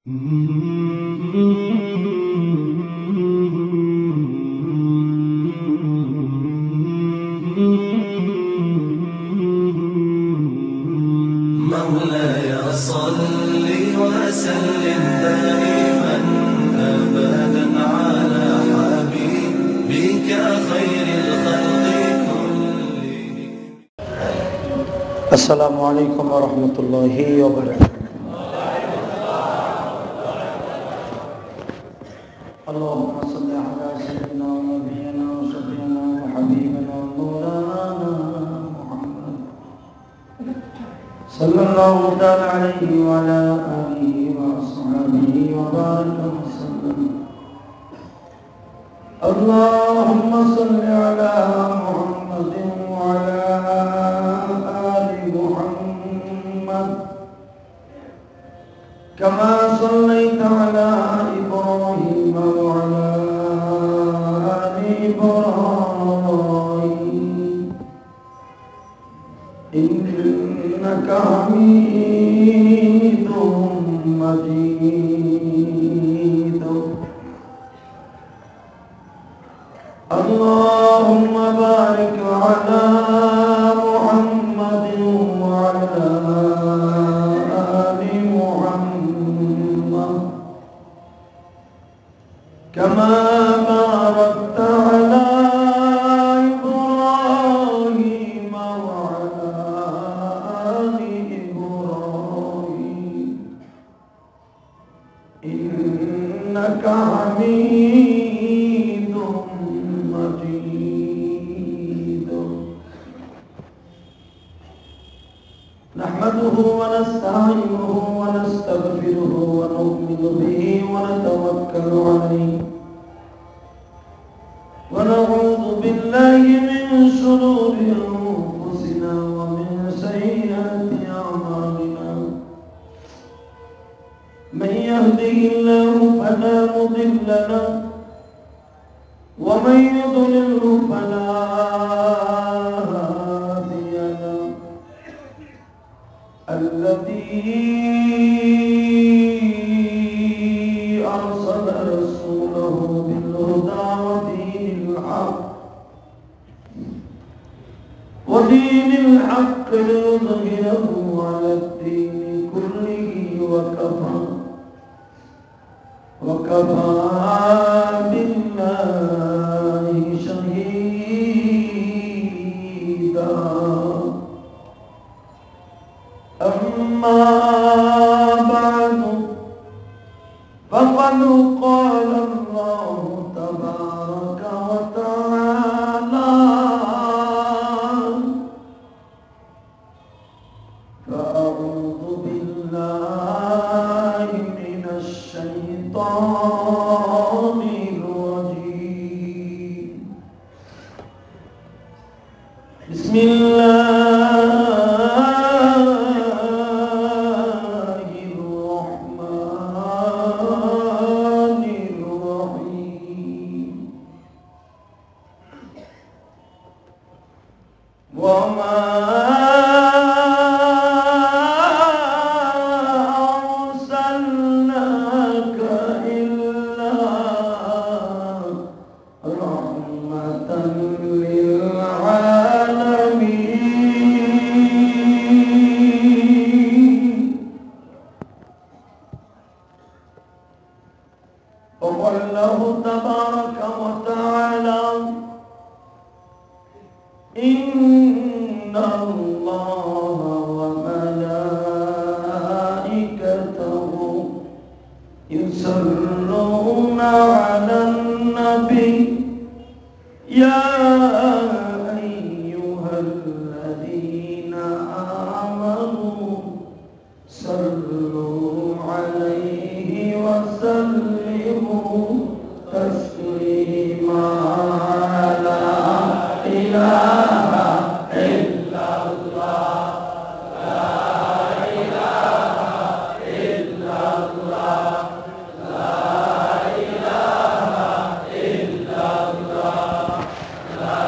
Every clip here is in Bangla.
مولاي صل وسلم دائما أبدا على حبيبك خير الخلق كلهم. السلام عليكم ورحمة الله وبركاته. اللهم صل على سيدنا ونبينا وشفيعنا وحبيبنا مولانا محمد صلى الله تعالى عليه وعلى آله وأصحابه وبارك وسلم. اللهم صل على محمد وعلى آل محمد كما صليت على إبراهيم وعلى آل إبراهيم إنك حميد مجيد. اللهم بارك على محمد وعلى آل محمد كما باركت على إبراهيم وعلى آل إبراهيم إنك حميد مجيد. نحمده ونستعينه ونستغفره ونؤمن به ونتوكل عليه ونعوذ بالله من شرور أنفسنا ومن سيئات أعمالنا. من يهده الله فلا مضل له ومن يضلله فلا هادي له. الذي أرسل رسوله بالهدى ودين الحق ليظهره على الدين كله وكفى بالله شهيدا. أما بعد فقد قال الله تبارك وتعالى فأعوذ بالله من الشيطان الرجيم. بسم الله الرحمن الرحيم. وما وقال الله تبارك وتعالى إن الله وملائكته يصلون على النبي يا أيها الذين آمنوا صلوا عليه وسلموا تسليما. لا إله إلا الله لا إله إلا الله لا إله إلا الله لا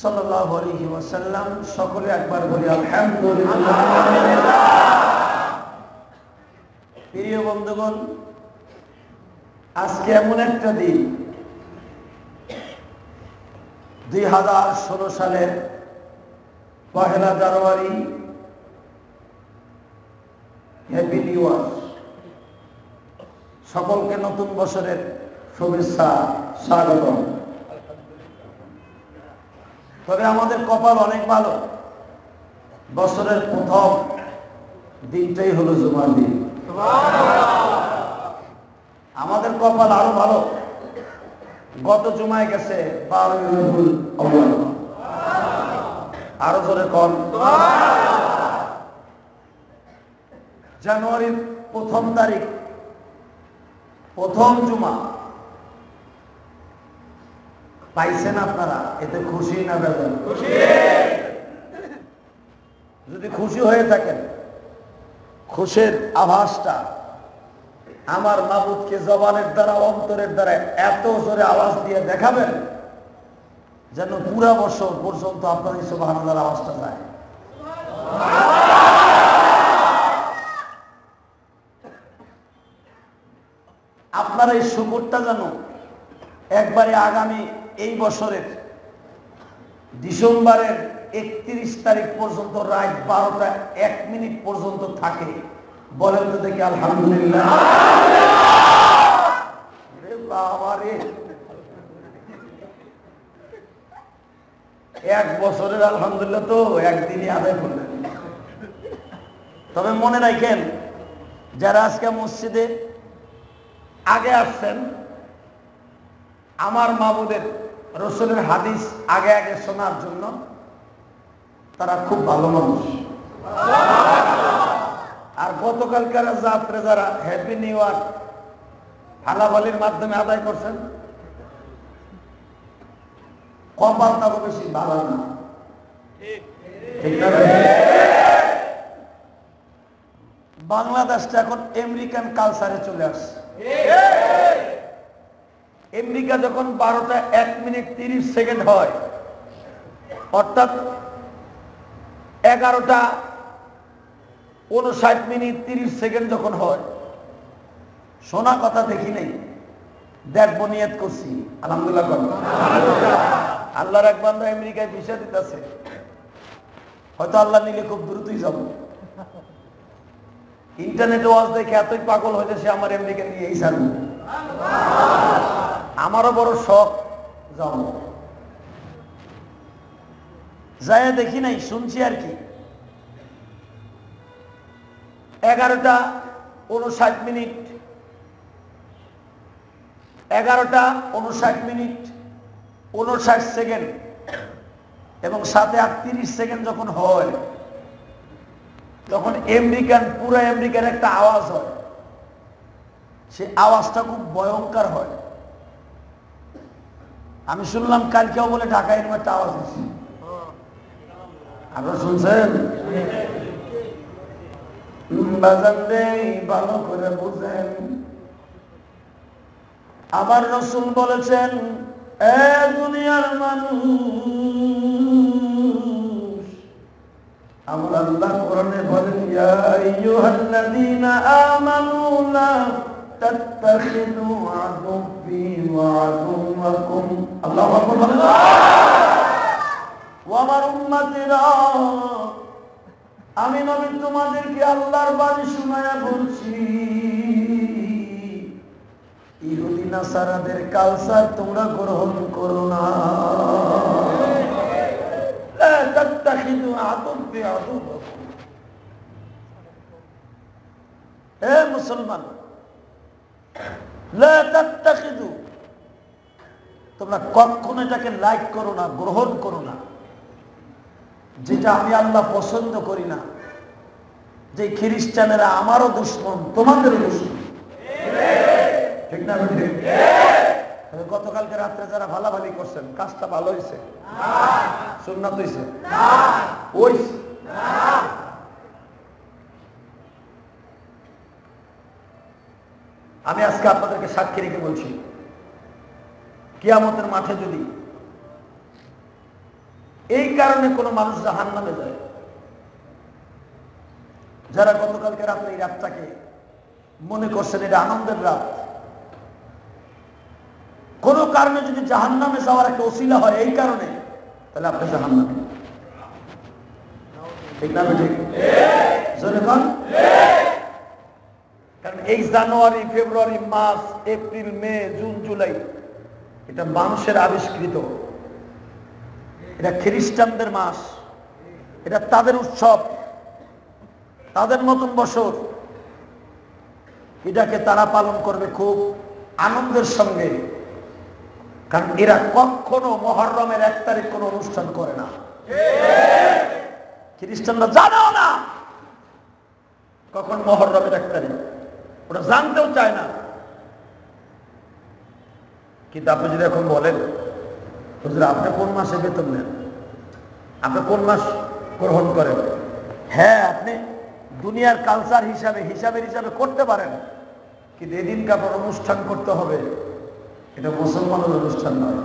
সাল্লাল্লাহু আলাইহি ওয়াসাল্লাম। সকলে একবার বলি আলহামদুলিল্লাহ। প্রিয় বন্ধুগণ, আজকে এমন একটা দিন, 2016 সালের 1 জানুয়ারি, হ্যাপি নিউ ইয়ার। সকলকে নতুন বছরের শুভেচ্ছা, স্বাগতম। তবে আমাদের কপাল অনেক ভালো, বছরের প্রথম দিনটাই হলো জুমার দিন। আমাদের কপাল আরো ভালো, গত জুমায় গেছে 12 রবিউল আউয়াল। আরো জোরে কন। জানুয়ারির প্রথম তারিখ, প্রথম জুমা পাইছেন আপনারা, এতে খুশি না বেজার? খুশি। যদি খুশি হয়ে থাকেন, খুশির আভাসটা আমার মাবুদকে জবানের দ্বারা, অন্তরের দ্বারা এত জোরে আওয়াজ দিয়ে দেখাবেন যেন পুরা বছর পর্যন্ত আপনার এই সুবহানাল্লাহর আওয়াজটা যায়। আপনার এই শুকরটা যেন একবারে আগামী এই বছরের ডিসেম্বরের 31 তারিখ পর্যন্ত রাত 12টা 1 মিনিট পর্যন্ত থাকে। বলেন তো দেখি আলহামদুলিল্লাহ। এক বছরের আলহামদুলিল্লাহ তো একদিনই আদায় করলেন। তবে মনে রাখেন, যারা আজকে মসজিদে আগে আসছেন, আমার মাবুদের রসুলের হাদিস আগে আগে শোনার জন্য তারা খুব ভালো মানুষ। আর গতকালকার রাত্রে যারা হ্যাপি নিউ ইয়ার হালাবালির মাধ্যমে আদায় করছেন, কপাল তাকে বেশি ভালো না। বাংলাদেশটা এখন আমেরিকান কালচারে চলে আসছে। আমেরিকা যখন 12টা 1 মিনিট 30 সেকেন্ড হয়, অর্থাৎ 11টা 59 মিনিট 30 সেকেন্ড যখন হয়, শোনা কথা দেখি নাই, দেখবো নিয়ত করছি আলহামদুলিল্লাহ। আল্লাহর এক বান্দা আমেরিকায় ভিসা দিতেছে, হয়তো আল্লাহ নিলে খুব দ্রুতই যাব। ইন্টারনেটে ওয়াজ দেখে এতই পাগল হয়েছে সে আমার আমেরিকা নিয়ে এই ছাড়ব। আমারও বড় শখ যাব, যায় দেখি নাই, শুনছি আর কি। 11টা 59 মিনিট 11টা 59 মিনিট 59 সেকেন্ড এবং সাথে 30 সেকেন্ড যখন হয়, তখন পুরো আমেরিকার একটা আওয়াজ হয়, সে আওয়াজটা খুব ভয়ঙ্কর হয়। আমি শুনলাম কালকেও বলে ঢাকা এরকম একটা আওয়াজ হচ্ছে, আপনারা শুনছেন? বাজান রে, ভালো করে বুঝেন, আমার রাসূল বলেছেন, এ দুনিয়ার মানুষ, আমার আল্লাহ কোরআনে বলেন, ইয়া আইয়ুহাল্লাযীনা আমানু লা তাত্তাখিযু আদুব্বি ওয়া আদুওয়াকুম। আল্লাহু আকবার বলেন। ও আমার উম্মতেরা, আমি নবী তোমাদেরকে আল্লাহর বাণী শোনায়া বলছি, ইহুদি নাসারাদের কালচার তোমরা গ্রহণ করো না। লা তাত্তাখিযু আদুব্বি আদুওয়াকুম। হে মুসলমান, লা তাত্তাখিযু, তোমরা কখনো এটাকে লাইক করো না, গ্রহণ করো না, যেটা আমি আল্লাহ পছন্দ করি না। যে খ্রিস্টানেরা আমারও দুশমন, তোমাদেরও দুশমন, ঠিক না? গতকালকে রাত্রে যারা ভালাভালি করছেন, কাজটা ভালো হয়েছে? সুন্নাত হয়েছে? আমি আজকে আপনাদেরকে সাক্ষী রেখে বলছি, কিয়ামতের মাঠে যদি এই কারণে কোন মানুষ জাহান্নামে যায়, যারা গতকালকে রাত্রে এই রাতটাকে মনে করছেন এটা আনন্দের রাত, কোন কারণে যদি জাহান্নামে যাওয়ার একটা ওসিলা হয় এই কারণে, তাহলে আপনি জাহান্নামে, ঠিক না? ঠিক জোরে বল। কারণ এই জানুয়ারি, ফেব্রুয়ারি, মার্চ, এপ্রিল, মে, জুন, জুলাই, এটা মানুষের আবিষ্কৃত, এটা খ্রিস্টানদের মাস, এটা তাদের উৎসব, তাদের নতুন বছর, এটাকে তারা পালন করবে খুব আনন্দের সঙ্গে। কারণ এরা কখনো মুহররমের 1 তারিখ কোনো অনুষ্ঠান করে না, খ্রিস্টানরা জানেও না কখন মুহররমের 1 তারিখ, ওরা জানতেও চায় না। কিন্তু আপনি যদি এখন বলেন, আপনি কোন মাসে বেতন নেন, আপনি কোন মাস গ্রহণ করেন, হ্যাঁ আপনি দুনিয়ার কালচার হিসাবে করতে পারেন, কিন্তু এদিনকে আপনার অনুষ্ঠান করতে হবে, এটা মুসলমানের অনুষ্ঠান নয়,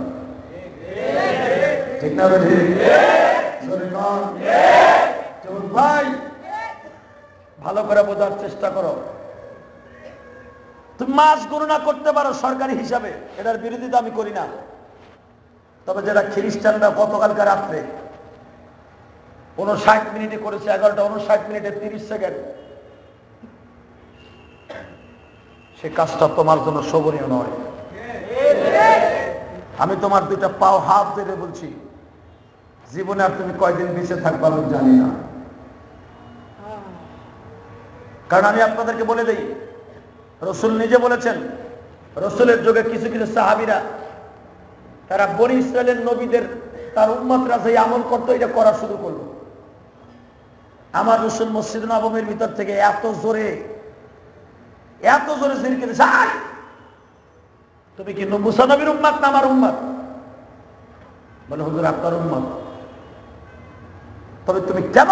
ঠিক না? ভাই ভালো করে বোঝার চেষ্টা করো। তুমি মাস গণনা করতে পারো সরকারি হিসাবে, এটার বিরোধিতা আমি করি না। তবে যেটা খ্রিস্টানরা গতকালকে রাত্রে 59 মিনিটে করেছে, 11:59 মিনিটে 30 সেকেন্ড, সে কাজটা তোমার জন্য শোভনীয় নয়। আমি তোমার 2টা পাও হাত ধরে বলছি, জীবনে আর তুমি কয়দিন বেঁচে থাকবে আমি জানি না। কারণ আমি আপনাদেরকে বলে দেই, রসুল নিজে বলেছেন, রসুলের যুগে কিছু কিছু সাহাবীরা তারা বনি ইসরায়েলের নবীদের, তার উম্মতরা যে আমল করতো, এটা করা শুরু করলো। আমার রসুল মসজিদ নববীর ভিতর থেকে এত জোরে জিকির করেছে, তুমি কি মুসা নবীর উম্মত না আমার উম্মত? বলে হুজুর আপনার উম্মত। তবে তুমি কেন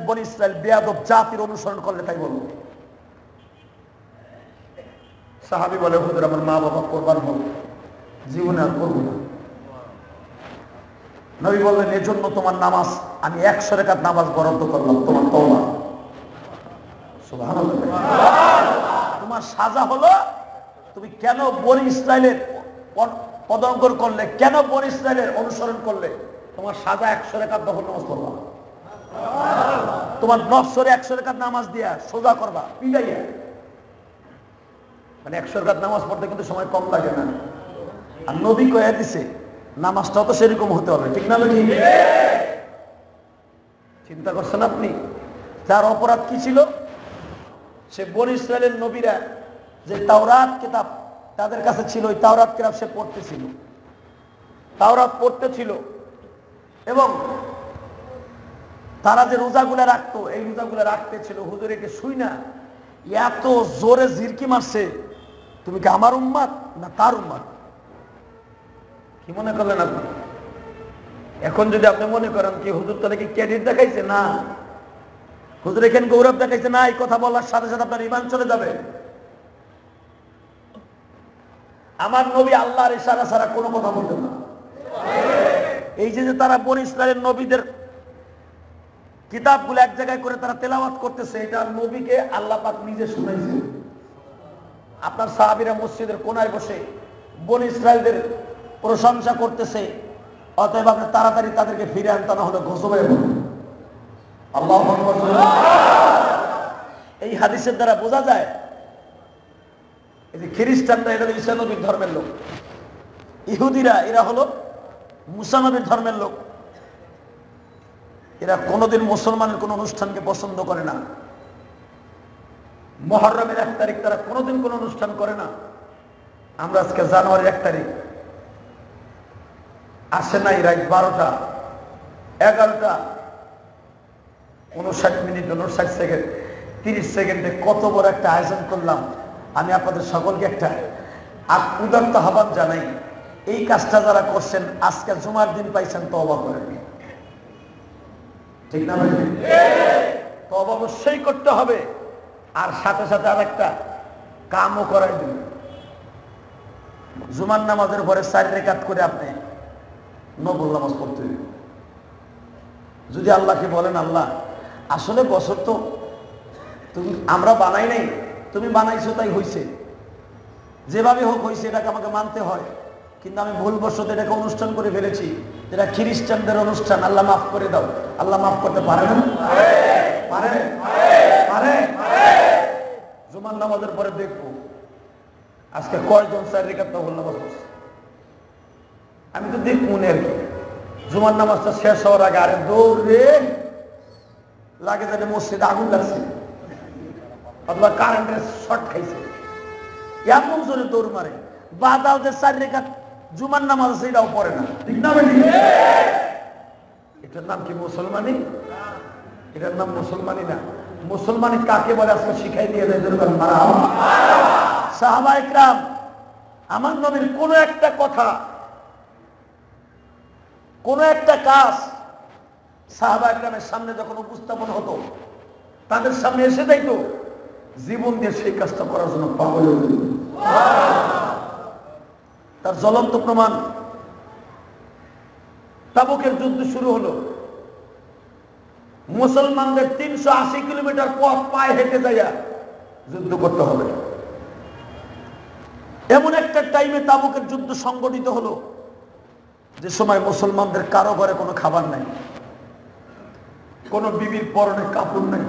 বনি ইসরায়েল বেয়াদব জাতির অনুসরণ করলে, তাই বলো। সাহাবী বলে, হুজুর আমার মা বাবা কোরবান হোক, জীবনে আর করবো না। নবী বললেন, এজন্য তোমার নামাজ আমি 100 রাকাত নামাজ বরাদ্দ করলাম, তোমার তওবা। সুবহানাল্লাহ। তোমার সাজা হলো তুমি কেন বনি ইসরায়েলের পদাঙ্কর করলে, কেন বনি ইসরায়েলের অনুসরণ করলে, তোমার সাজা 100 রাকাত নফল নামাজ পড়বা। তোমার নফসরে 100 রাকাত নামাজ দিয়া সোজা করবা, পিড়াইয়া। মানে 100 রাকাত নামাজ পড়তে কিন্তু সময় কম লাগে না। আর নবী কয়ে দিছে নামাজটাও তো সেরকম হতে হবে, ঠিক না? চিন্তা করছেন আপনি, যার অপরাধ কি ছিল? সে বনি ইসরায়েলের নবীরা যে তাওরাত কিতাব তাদের কাছে ছিল, ওই তাওরাত কিতাব সে পড়তেছিল, তাওরাত পড়তেছিল, এবং তারা যে রোজাগুলো রাখতো, এই রোজাগুলো রাখতে ছিল, হুজুর একে শুই না এত জোরে ঝিরকি মারছে, তুমি কি আমার উম্মত না তার উম্মত? কি মনে করলেন আপনি? এখন যদি আপনি মনে করেন কি হুজুর তাহলে কি ক্রেডিট দেখাইছে, না, হুজুর এখানে গৌরব দেখাইছে না, এই কথা বলার সাথে সাথে আপনার ঈমান চলে যাবে। আমার নবী আল্লাহর ইশারা ছাড়া কোনো কথা বলতেন না। এই যে তারা বনী ইসরায়েলের নবীদের কিতাবগুলো এক জায়গায় করে তারা তেলাওয়াত করতেছে, এটা নবীকে আল্লাহ পাক নিজে শুনাইছে। আপনার সাহাবীরা মসজিদের কোনায় বসে বনী ইসরায়েলদের প্রশংসা করতেছে, অতএব আপনি তাড়াতাড়ি তাদেরকে ফিরে আনতে না হলে ঘোষণা করুন। আল্লাহু আকবার। এই হাদিসের দ্বারা বোঝা যায় এই যে খ্রিস্টানরা এরা ঈসা নবীর ধর্মের লোক, ইহুদিরা এরা হলো মুসা নবীর ধর্মের লোক। এরা কোনোদিন মুসলমানের কোন অনুষ্ঠানকে পছন্দ করে না। মুহররমের 1 তারিখ তারা কোনোদিন কোন অনুষ্ঠান করে না। আমরা আজকে জানুয়ারির 1 তারিখ, আসে নাই রাত 12টা 11টা 59 মিনিট 59 সেকেন্ড 30 সেকেন্ডে কত বড় একটা আয়োজন করলাম। আমি আপনাদের সকলকে একটা উদাত্ত আহ্বান জানাই, এই কাজটা যারা করছেন আজকে জুমার দিন পাইছেন, তওবা করেন। ঠিক না ভাই? তওবা অবশ্যই করতে হবে, আর সাথে সাথে আরেকটা কামও করাই দিন। জুমার নামাজের পরে 4 রাকাত করে আপনি নফল নামাজ পড়তে হবে। যদি আল্লাহকে বলেন, আল্লাহ আসলে বছর তো তুমি আমরা বানাই নাই, তুমি বানাইছো তাই হয়েছে, যেভাবে হোক হয়েছে, এটাকে আমাকে মানতে হয়, কিন্তু আমি ভুলবশত এটাকে অনুষ্ঠান করে ফেলেছি, এটা খ্রিস্টানদের অনুষ্ঠান, আল্লাহ মাফ করে দাও। আল্লাহ মাফ করতে পারে না? পারে? পারে? জুমার নামাজের পরে দেখবো আজকে কয়জন 4 রাকাত নফল নামাজ পড়ছে। আমি তো দেখব মনে আর কি, জুমার নামাজটা শেষ হওয়ার আগে আরে দৌড়ে লাগে যাতে মসজিদে আগুন লাগছে অথবা কারেন্টের শর্ট খাইছে, এমন জোরে দৌড় মারে। বাদাল যে 4 রাকাত জুমার নামাজ আছে এটাও পড়ে না। ঠিক না ভাই? এটার নাম কি মুসলমানি? এটার নাম মুসলমানি না। মুসলমানি কাকে বলে আজকে শিখাই দিয়ে দেয়। সাহাবা ইকরাম আমার নবীর কোন একটা কথা, কোন একটা কাজ সাহাবা ইকরামের সামনে যখন উপস্থাপন হতো, তাদের সামনে এসে যাইতো, জীবন দিয়ে সেই কাজটা করার জন্য পাগল হয়ে যেত। তার জ্বলন্ত প্রমাণ, তাবুকের যুদ্ধ শুরু হলো, মুসলমানদের 380 কিলোমিটার পথ পায়ে হেঁটে যাইয়া যুদ্ধ করতে হবে। এমন একটা টাইমে তাবুকের যুদ্ধ সংগঠিত হলো যে সময় মুসলমানদের কারো ঘরে কোনো খাবার নাই, কোন বিবির পরনে কাপড় নাই,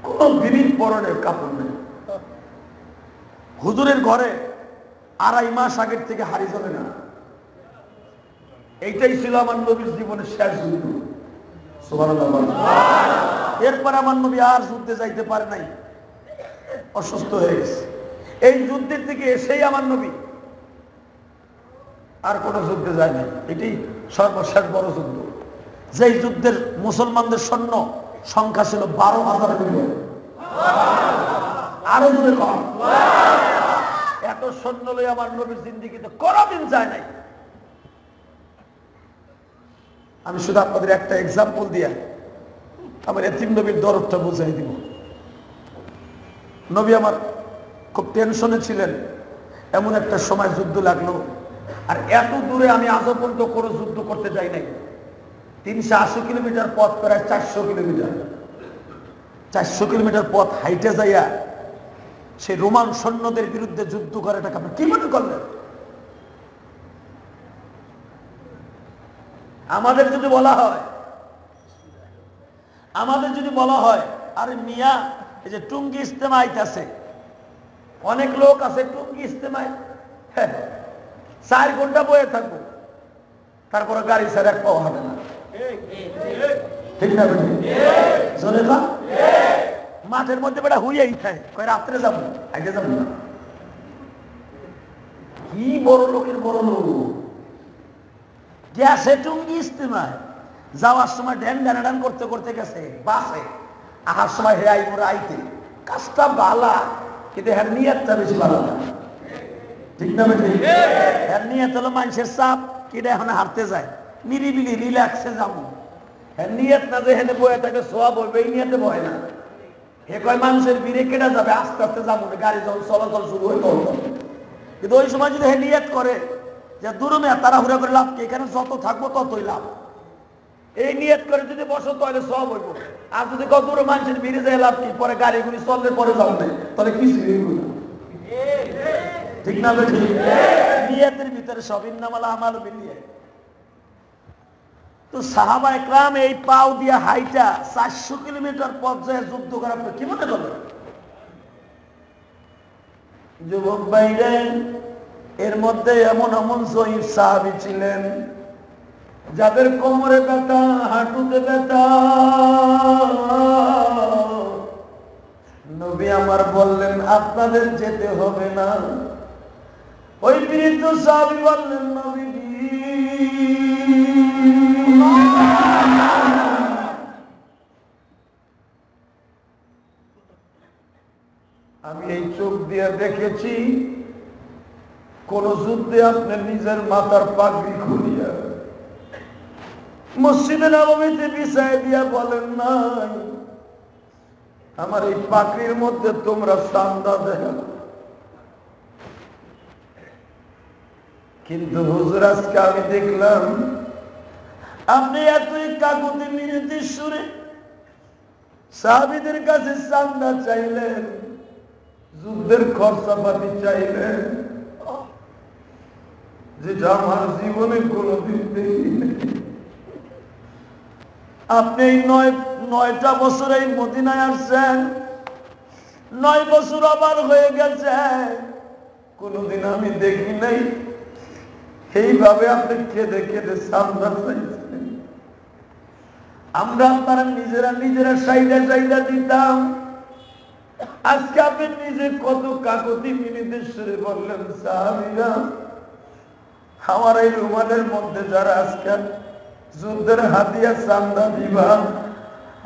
কোন বিবির পরনে কাপড় নেই। হুজুরের ঘরে 2.5 মাস আগের থেকে হাড়ি জ্বলে না। এইটাই ছিল আমার নবীর জীবনের শেষ যুদ্ধ। সুবহানাল্লাহ। এরপর আমার নবী আর যুদ্ধে যাইতে পারে নাই, অসুস্থ হয়ে গেছে। এই যুদ্ধের থেকে এসেই আমার নবী আর কোন যুদ্ধে যায় নাই। এটাই সর্বশেষ বড় যুদ্ধ, যেই যুদ্ধের মুসলমানদের সৈন্য সংখ্যা ছিল 12,000 মিলিয়ন। আরো দূরে কম। এত সৈন্য লই আমার নবীর জিন্দেগিতে কোনদিন যায় নাই। আমি শুধু আপনাদের একটা এক্সাম্পল দিয়া আমার এতিম নবীর দরদটা বুঝাই দিব। নবী আমার খুব টেনশনে ছিলেন, এমন একটা সময় যুদ্ধ লাগলো। আর এত দূরে আমি আজও পর্যন্ত কোনো যুদ্ধ করতে যাই নাই। 380 কিলোমিটার পথ, প্রায় 400 কিলোমিটার, 400 কিলোমিটার পথ হাইটে যাইয়া সেই রোমান সৈন্যদের বিরুদ্ধে যুদ্ধ করে, এটাকে আপনি কি মনে করলেন? আমাদের যদি বলা হয় আরে মিয়া এই যে টুঙ্গি ইজতেমা আইতাছে, অনেক লোক আছে টুঙ্গি ইজতেমায় 4 ঘন্টা বয়ে থাকবো, তারপরে গাড়ি ছাড়া এক পাও হবে না। ঠিক না? মাঠের মধ্যে বেটা হুইয়াই খায়, কয় রাত্রে যাবো, আগে যাবো না। কি বড় লোকের বড় লোক, গ্যাসে টুঙ্গি ইজতেমায় যাওয়ার সময় ঢ্যান ঢ্যান করতে করতে গেছে বাসে, আহার সময় হে আই মোরা আইতে। কাজটা বালা, কিন্তু হ্যাঁ নিয়তটা বেশি ভালো না, ঠিক না বেশি? হ্যাঁ নিয়ত হলো মানুষের চাপ কিনা এখন হারতে যায়, নিরিবিলি রিল্যাক্সে যাবো। হ্যাঁ নিয়ত না যে হেনে বয়ে থাকে সোয়া বইবে, এই নিয়তে বয় না। হে কয় মানুষের ভিড়ে কেটে যাবে, আস্তে আস্তে যাবো, গাড়ি যখন চলাচল শুরু হয়ে তখন। কিন্তু ওই সময় যদি হে নিয়ত করে যে দুরুমে তাড়াহুড়া করে লাভ কি, এখানে যত থাকবো ততই লাভ, এই নিয়ত করে যদি বসো তাহলে সব হইব। আর যদি কত দূরে মানুষের ভিড়ে যায় লাভ কি, পরে গাড়িগুলি চললে পরে যাও না, তাহলে কিছু ঠিক না বেশি? নিয়তের ভিতরে সব ইন্নামাল আমাল বিনিয়াত। তো সাহাবা একরাম এই পাও দিয়া হাইটা 400 কিলোমিটার পর্যায়ে যুদ্ধ করার কি মনে করবে? যুবক ভাইরা, এর মধ্যে এমন এমন জয়ীফ সাহাবী ছিলেন যাদের কোমরে ব্যথা, হাঁটুতে ব্যথা। নবী আমার বললেন আপনাদের যেতে হবে না। ওই বৃদ্ধ সাহাবী বললেন নবীজি আমি এই চোখ দিয়ে দেখেছি কোন যুদ্ধে আপনি নিজের মাথার পাগড়ি খুলিয়া মসজিদে নববীতে বিছায় দিয়া বলেন নাই আমার এই পাগড়ির মধ্যে তোমরা চান্দা দেও। কিন্তু হুজুর আজকে আমি দেখলাম আপনি এতই কাকুতি মিনতি সুরে সাহাবীদের কাছে চান্দা চাইলেন, যুদ্ধের খরচাপাতি চাইলেন, যেটা আমার জীবনে কোনোদিন দেখিনি। আপনি এই 9টা বছর এই মদিনায় আসছেন, 9 বছর আবার হয়ে গেছে, কোনোদিন আমি দেখি নাই এইভাবে আপনি কেঁদে কেঁদে চান্দা চাইছেন। আমরা আপনারা নিজেরা সাইডা দিতাম, আজকে আপনি নিজে কত কাকতি মিনিতে সুরে বললেন সাহাবীরা আমার এই রুমালের মধ্যে যারা আজকে যুদ্ধের হাতিয়া চান্দা দিবা,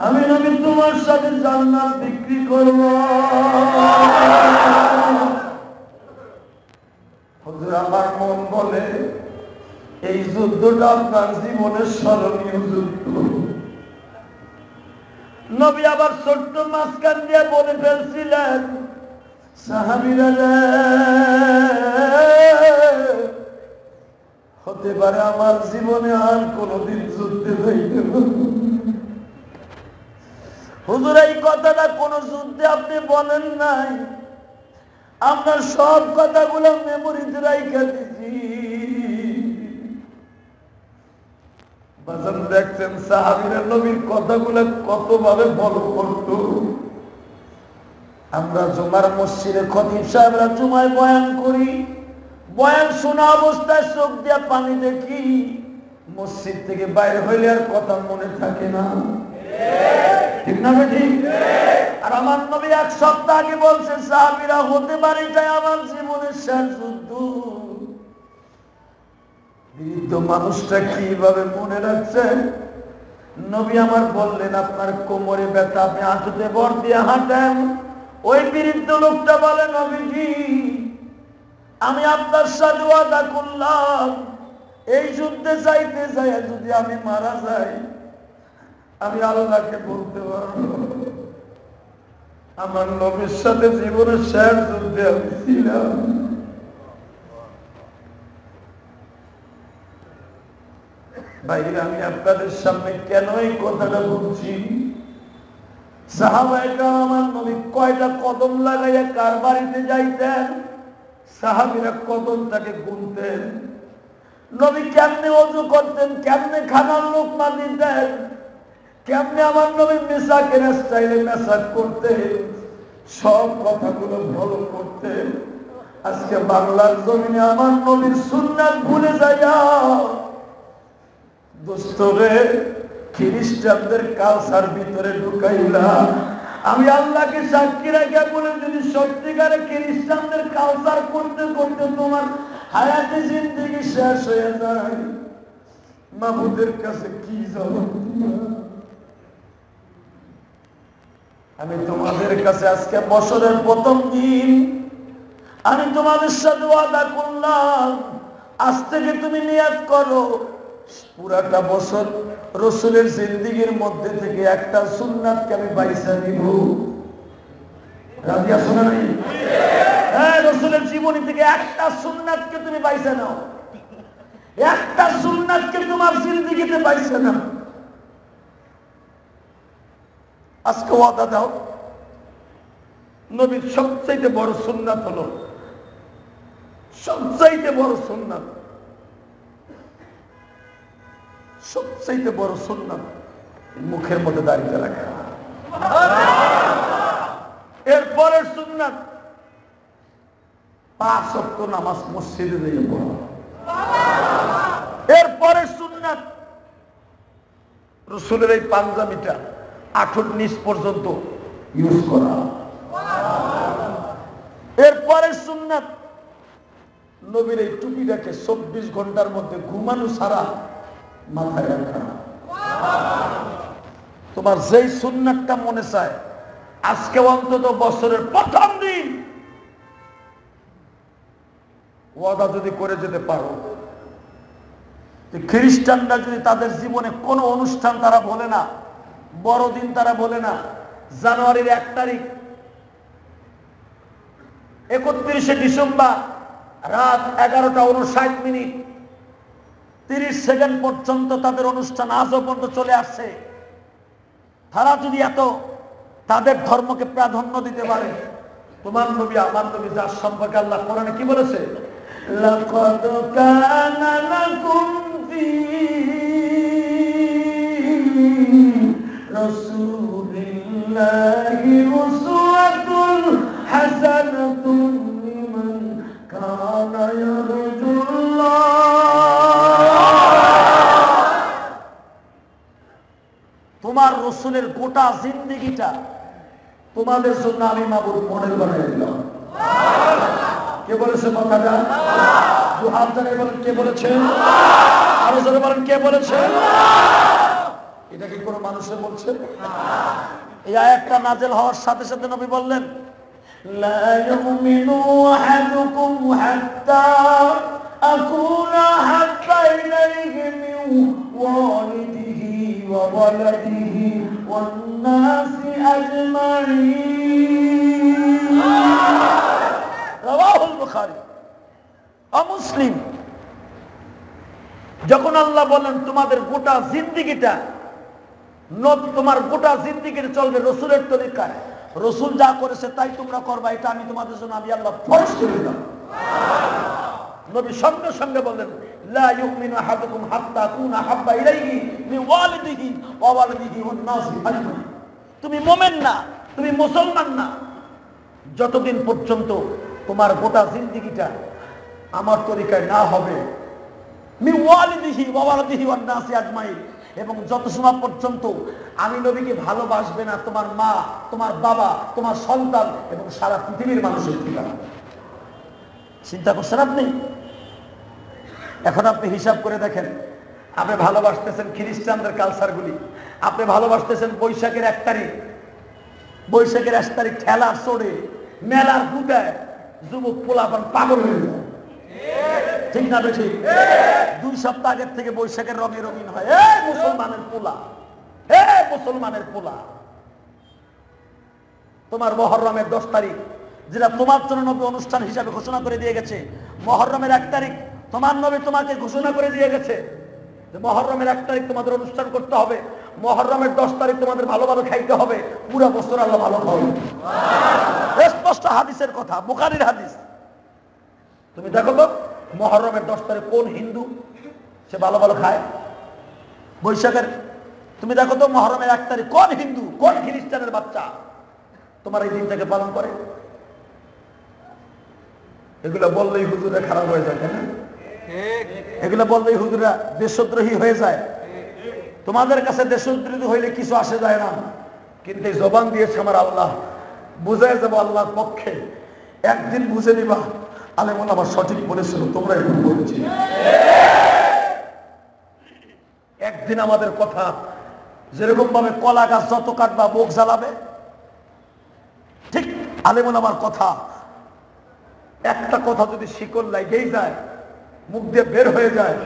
আমি নবী তোমার সাথে জান্নাত বিক্রি করব। হুজুর আমার মন বলে এই যুদ্ধটা আপনার জীবনের স্মরণীয় যুদ্ধ। নবী আবার ছোট্ট মাঝখান দিয়ে বলে ফেলছিলেন সাহাবীরা হতে পারে আমার জীবনে আর কোনদিন যুদ্ধে যাইতে না। হুজুর এই কথাটা কোন যুদ্ধে আপনি বলেন নাই, আমরা সব কথাগুলো মেমোরিতে রাইখা দিছি। বাজান দেখছেন সাহাবীরা নবীর কথাগুলো কতভাবে ফলো করত। আমরা জুমার মসজিদে খতিব সাহেবরা জুমায় বয়ান করি, বয়ান শোনা অবস্থায় চোখ দিয়ে পানি দেখি, মসজিদ থেকে বাইরে হইলে আর কথা মনে থাকে না, ঠিক না ঠিক? আর আমার নবী 1 সপ্তাহ আগে বলছে সাহাবীরা হতে পারে এটাই আমার জীবনের শেষ যুদ্ধ। বৃদ্ধ মানুষটা কিভাবে মনে রাখছেন? নবী আমার বললেন আপনার কোমরে ব্যথা, আপনি হাঁটুতে ভর দিয়ে হাঁটেন। ওই বৃদ্ধ লোকটা বলে নবীজি আমি আপনার সাথে ওয়াদা করলাম এই যুদ্ধে যাইতে যাই যদি আমি মারা যাই আমি আল্লাহকে বলতে পারবো আমার নবীর সাথে জীবনের শেষ যুদ্ধে আমি ছিলাম। ভাইরা আমি আপনাদের সামনে কেন এই কথাটা বলছি? সাহাবায়ে আমার নবী কয়টা কদম লাগাইয়া কার বাড়িতে যাইতেন, সাহাবীরা কদমটাকে গুনতেন। নবী কেমনে ওযু করতেন, কেমনে খানার লোকমা দিতেন, কেমনে আমার নবী মেসাকের স্টাইলে মেসাক করতেন, সব কথাগুলো ফলো করতেন। আজকে বাংলার জমিনে আমার নবীর সুন্নাত ভুলে যাইয়া দোস্তরে খ্রিস্টানদের কালচার ভিতরে ঢুকাইলা। আমি আল্লাহকে সাক্ষী রেখে বলে যদি সত্যিকারে খ্রিস্টানদের কালচার করতে করতে তোমার হায়াতে জিন্দেগি শেষ হয়ে যায়, মাবুদের কাছে কি জবাব দিব? আমি তোমাদের কাছে আজকে বছরের প্রথম দিন আমি তোমাদের সাথে ওয়াদা করলাম, আজ থেকে তুমি নিয়াত করো পুরাটা বছর রসুলের জিন্দেগীর মধ্যে থেকে একটা সুন্নাতকে আমি বাইসা দিব। রাজি আছো না নাই? হ্যাঁ, রসুলের জীবনী থেকে একটা সুন্নাতকে তুমি বাইসা নাও, একটা সুন্নাতকে তোমার জিন্দেগীতে বাইসা নাও। আজকে ওয়াদা দাও, নবীর সবচাইতে বড় সুন্নাত হলো, সবচাইতে বড় সুন্নাত, সবচাইতে বড় সুন্নাত মুখের মধ্যে দাঁড়িয়ে রাখা। এরপরের সুন্নাত 5 ওয়াক্ত নামাজ মসজিদে দিয়ে পড়া। এরপরের সুন্নাত রসুলের এই পাঞ্জাবিটা আঁঠুর নিচ পর্যন্ত ইউজ করা। এরপরের সুন্নাত নবীর এই টুপিটাকে 24 ঘন্টার মধ্যে ঘুমানো ছাড়া মাথায় রাখা। তোমার যেই সুন্নাতটা মনে চায় আজকে অন্তত বছরের প্রথম দিন ওয়াদা যদি করে যেতে পারো। খ্রিস্টানরা যদি তাদের জীবনে কোনো অনুষ্ঠান তারা বলে না, বড়দিন তারা বলে না, জানুয়ারির 1 তারিখ 31শে ডিসেম্বর রাত 11:59 30 সেকেন্ড পর্যন্ত তাদের অনুষ্ঠান আজও পর্যন্ত চলে আসছে। তারা যদি এত তাদের ধর্মকে প্রাধান্য দিতে পারে, তোমার নবী আমার নবী যার সম্পর্কে আল্লাহ কোরআনে কি বলেছে, লাকাদ কানা লাকুম ফি রাসূলিল্লাহি উসওয়াতুন হাসানাতুন লিমান কানা ইয়ারজুল্লাহ। তোমার রসুলের গোটা জিন্দেগিটা তোমাদের জন্য আমি মাবুদ মডেল বানিয়ে দিলাম। কে বলেছে কথাটা? দুহাত জানিয়ে বলেন কে বলেছে? আরো জোরে বলেন কে বলেছে? এটা কি কোনো মানুষে বলছে? এই আয়াতটা নাযিল হওয়ার সাথে সাথে নবী বললেন, লা ইউমিনু আহাদুকুম হাত্তা আকুনা হাত্তা ইলাইহি মিন ওয়ালিদিহি ওয়া ওয়ালাদিহি ওয়ান নাসি আজমাইন। রাওয়াহুল বুখারী ও মুসলিম। যখন আল্লাহ বলেন তোমাদের গোটা জিন্দেগিটা, তোমার গোটা জিন্দেগিটা চলবে রসুলের তরিকায়, রসুল যা করেছে তাই তোমরা করবা, এটা আমি তোমাদের জন্য আমি আল্লাহ ফরজ করে দিলাম। নবী সঙ্গে সঙ্গে বললেন, লা ইউমিনু আহাদুকুম হাত্তা আকুনা হাব্বা ইলাইহি মিন ওয়ালিদিহি ওয়া ওয়ালাদিহি ওয়ান নাসি আজমাইন। তুমি মুমিন না, তুমি মুসলমান না যতদিন পর্যন্ত তোমার গোটা জিন্দেগিটা আমার তরিকায় না হবে, মিন ওয়ালিদিহি ওয়া ওয়ালাদিহি ওয়ান নাসি আজমাইন, এবং যত সময় পর্যন্ত আমি নবীকে ভালোবাসবে না তোমার মা, তোমার বাবা, তোমার সন্তান এবং সারা পৃথিবীর মানুষের ঠিকানা। চিন্তা করছেন আপনি? এখন আপনি হিসাব করে দেখেন, আপনি ভালোবাসতেছেন খ্রিস্টানদের কালচারগুলি, আপনি ভালোবাসতেছেন বৈশাখের 1 তারিখ, বৈশাখের 1 তারিখ ঠেলার চড়ে মেলার দুটায় যুবক পোলাপান পাগল হয়ে যায়, ঠিক না বেশি? 2 সপ্তাহ আগের থেকে বৈশাখের রঙে রঙিন হয়। মুসলমানের পোলা, মুসলমানের পোলা। তোমার মুহররমের 10 তারিখ যেটা তোমার জন্য নবী অনুষ্ঠান হিসাবে ঘোষণা করে দিয়ে গেছে, মুহররমের 1 তারিখ তোমার নবী তোমাকে ঘোষণা করে দিয়ে গেছে যে মুহররমের 1 তারিখ তোমাদের অনুষ্ঠান করতে হবে, মুহররমের 10 তারিখ তোমাদের ভালো ভালো খাইতে হবে, পুরো বছর আল্লাহ ভালো খাওয়াবে। স্পষ্ট হাদিসের কথা, বুখারীর হাদিস। তুমি দেখো তো মুহররমের 10 তারিখ কোন হিন্দু সে ভালো ভালো খায়? বৈশাখের তুমি দেখো তো মুহররমের 1 তারিখ কোন হিন্দু, কোন খ্রিস্টানের বাচ্চা তোমার এই দিনটাকে পালন করে? এগুলো বললেই হুজুরা খারাপ হয়ে যায়, কেন? এগুলো বললেই হুজুরা দেশদ্রোহী হয়ে যায়। তোমাদের কাছে দেশদ্রোহী হইলে কিছু আসে যায় না, কিন্তু এই জবান দিয়েছে আমার আল্লাহ, বুঝাই যাবো আল্লাহর পক্ষে। একদিন বুঝে নিবা আলেম ওলামা সঠিক বলেছিল, তোমরা একটু বলেছি। একদিন আমাদের কথা যেরকম ভাবে কলা গাছ যত কাটবা মুখ জ্বালাবে, ঠিক আলেমুল আমার কথা একটা কথা যদি শিকল লাগেই যায়, মুখ দিয়ে বের হয়ে যায়,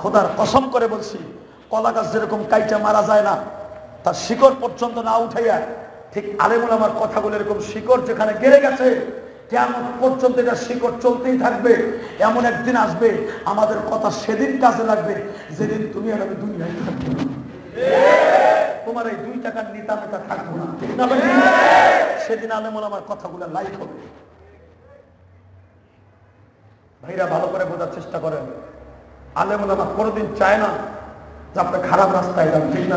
খোদার কসম করে বলছি কলা গাছ যেরকম কাইটা মারা যায় না, তার শিকড় পর্যন্ত না উঠাইয়া, ঠিক আলেমুল আমার কথাগুলো এরকম শিকড় যেখানে গেড়ে গেছে কেমন পর্যন্ত এটা শিকড় চলতেই থাকবে। এমন একদিন আসবে আমাদের কথা সেদিন কাজে লাগবে যেদিন তুমি আর আমি দুনিয়ায় থাকবো না, তোমার এই 2 টাকার নেতা নেতা থাকবো না, ঠিক না? সেদিন আলেমুল আমার কথাগুলো লাইক হবে। ভাইরা ভালো করে বোঝার চেষ্টা করেন, আলেমুল আমার কোনোদিন চায় না যে আপনি খারাপ রাস্তায় যান, ঠিক না?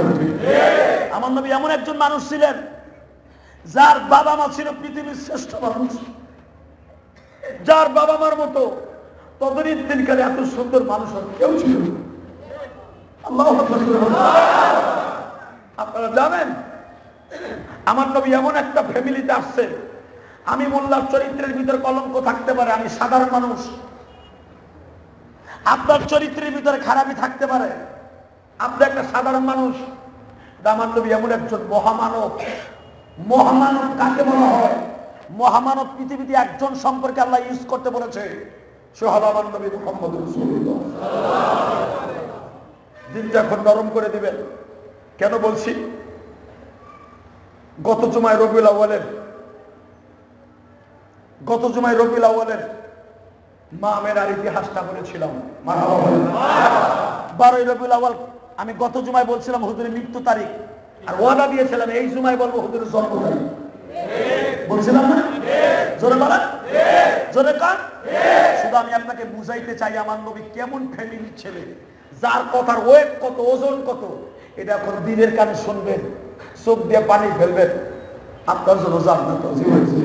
আমার নবী এমন একজন মানুষ ছিলেন যার বাবা মা ছিল পৃথিবীর শ্রেষ্ঠ মানুষ, যার বাবা মার মতো তদরির দিনকালে এত সুন্দর মানুষ আর কেউ ছিল না। আল্লাহু আকবার। আপনারা জানেন আমার নবী এমন একটা ফ্যামিলিতে আসছে, আমি মোল্লার চরিত্রের ভিতরে কলঙ্ক থাকতে পারে, আমি সাধারণ মানুষ, আপনার চরিত্রের ভিতরে খারাপই থাকতে পারে, আপনি একটা সাধারণ মানুষ। আমার নবী এমন একজন মহামানব। মহামানব কাকে বলা হয়? মহামানব পৃথিবীতে একজন সম্পর্কে আল্লাহ ইউজ করতে বলেছে, সে হলো আমার নবী মুহাম্মদ রাসূলুল্লাহ। দিনটা এখন নরম করে দিবেন। কেন বলছি? গত জুমায় রবিউল আউয়ালের মা মেরার ইতিহাসটা বলেছিলাম। 12 রবিউল আউয়াল আমি গত জুমায় বলছিলাম হুজুরের মৃত্যু তারিখ, আর ওয়াদা দিয়েছিলাম এই জুমায় বলবো হুজুরের জন্ম তারিখ। বলছিলাম না? জোরে বলেন, জোরে কান। শুধু আমি আপনাকে বুঝাইতে চাই আমার নবী কেমন ফ্যামিলির ছেলে, যার কথার ওয়েট কত, ওজন কত, এটা এখন দিনের কানে শুনবেন, চোখ দিয়ে পানি ফেলবেন, আপনার জন্য জান্নাত ওয়াজিব হয়েছে।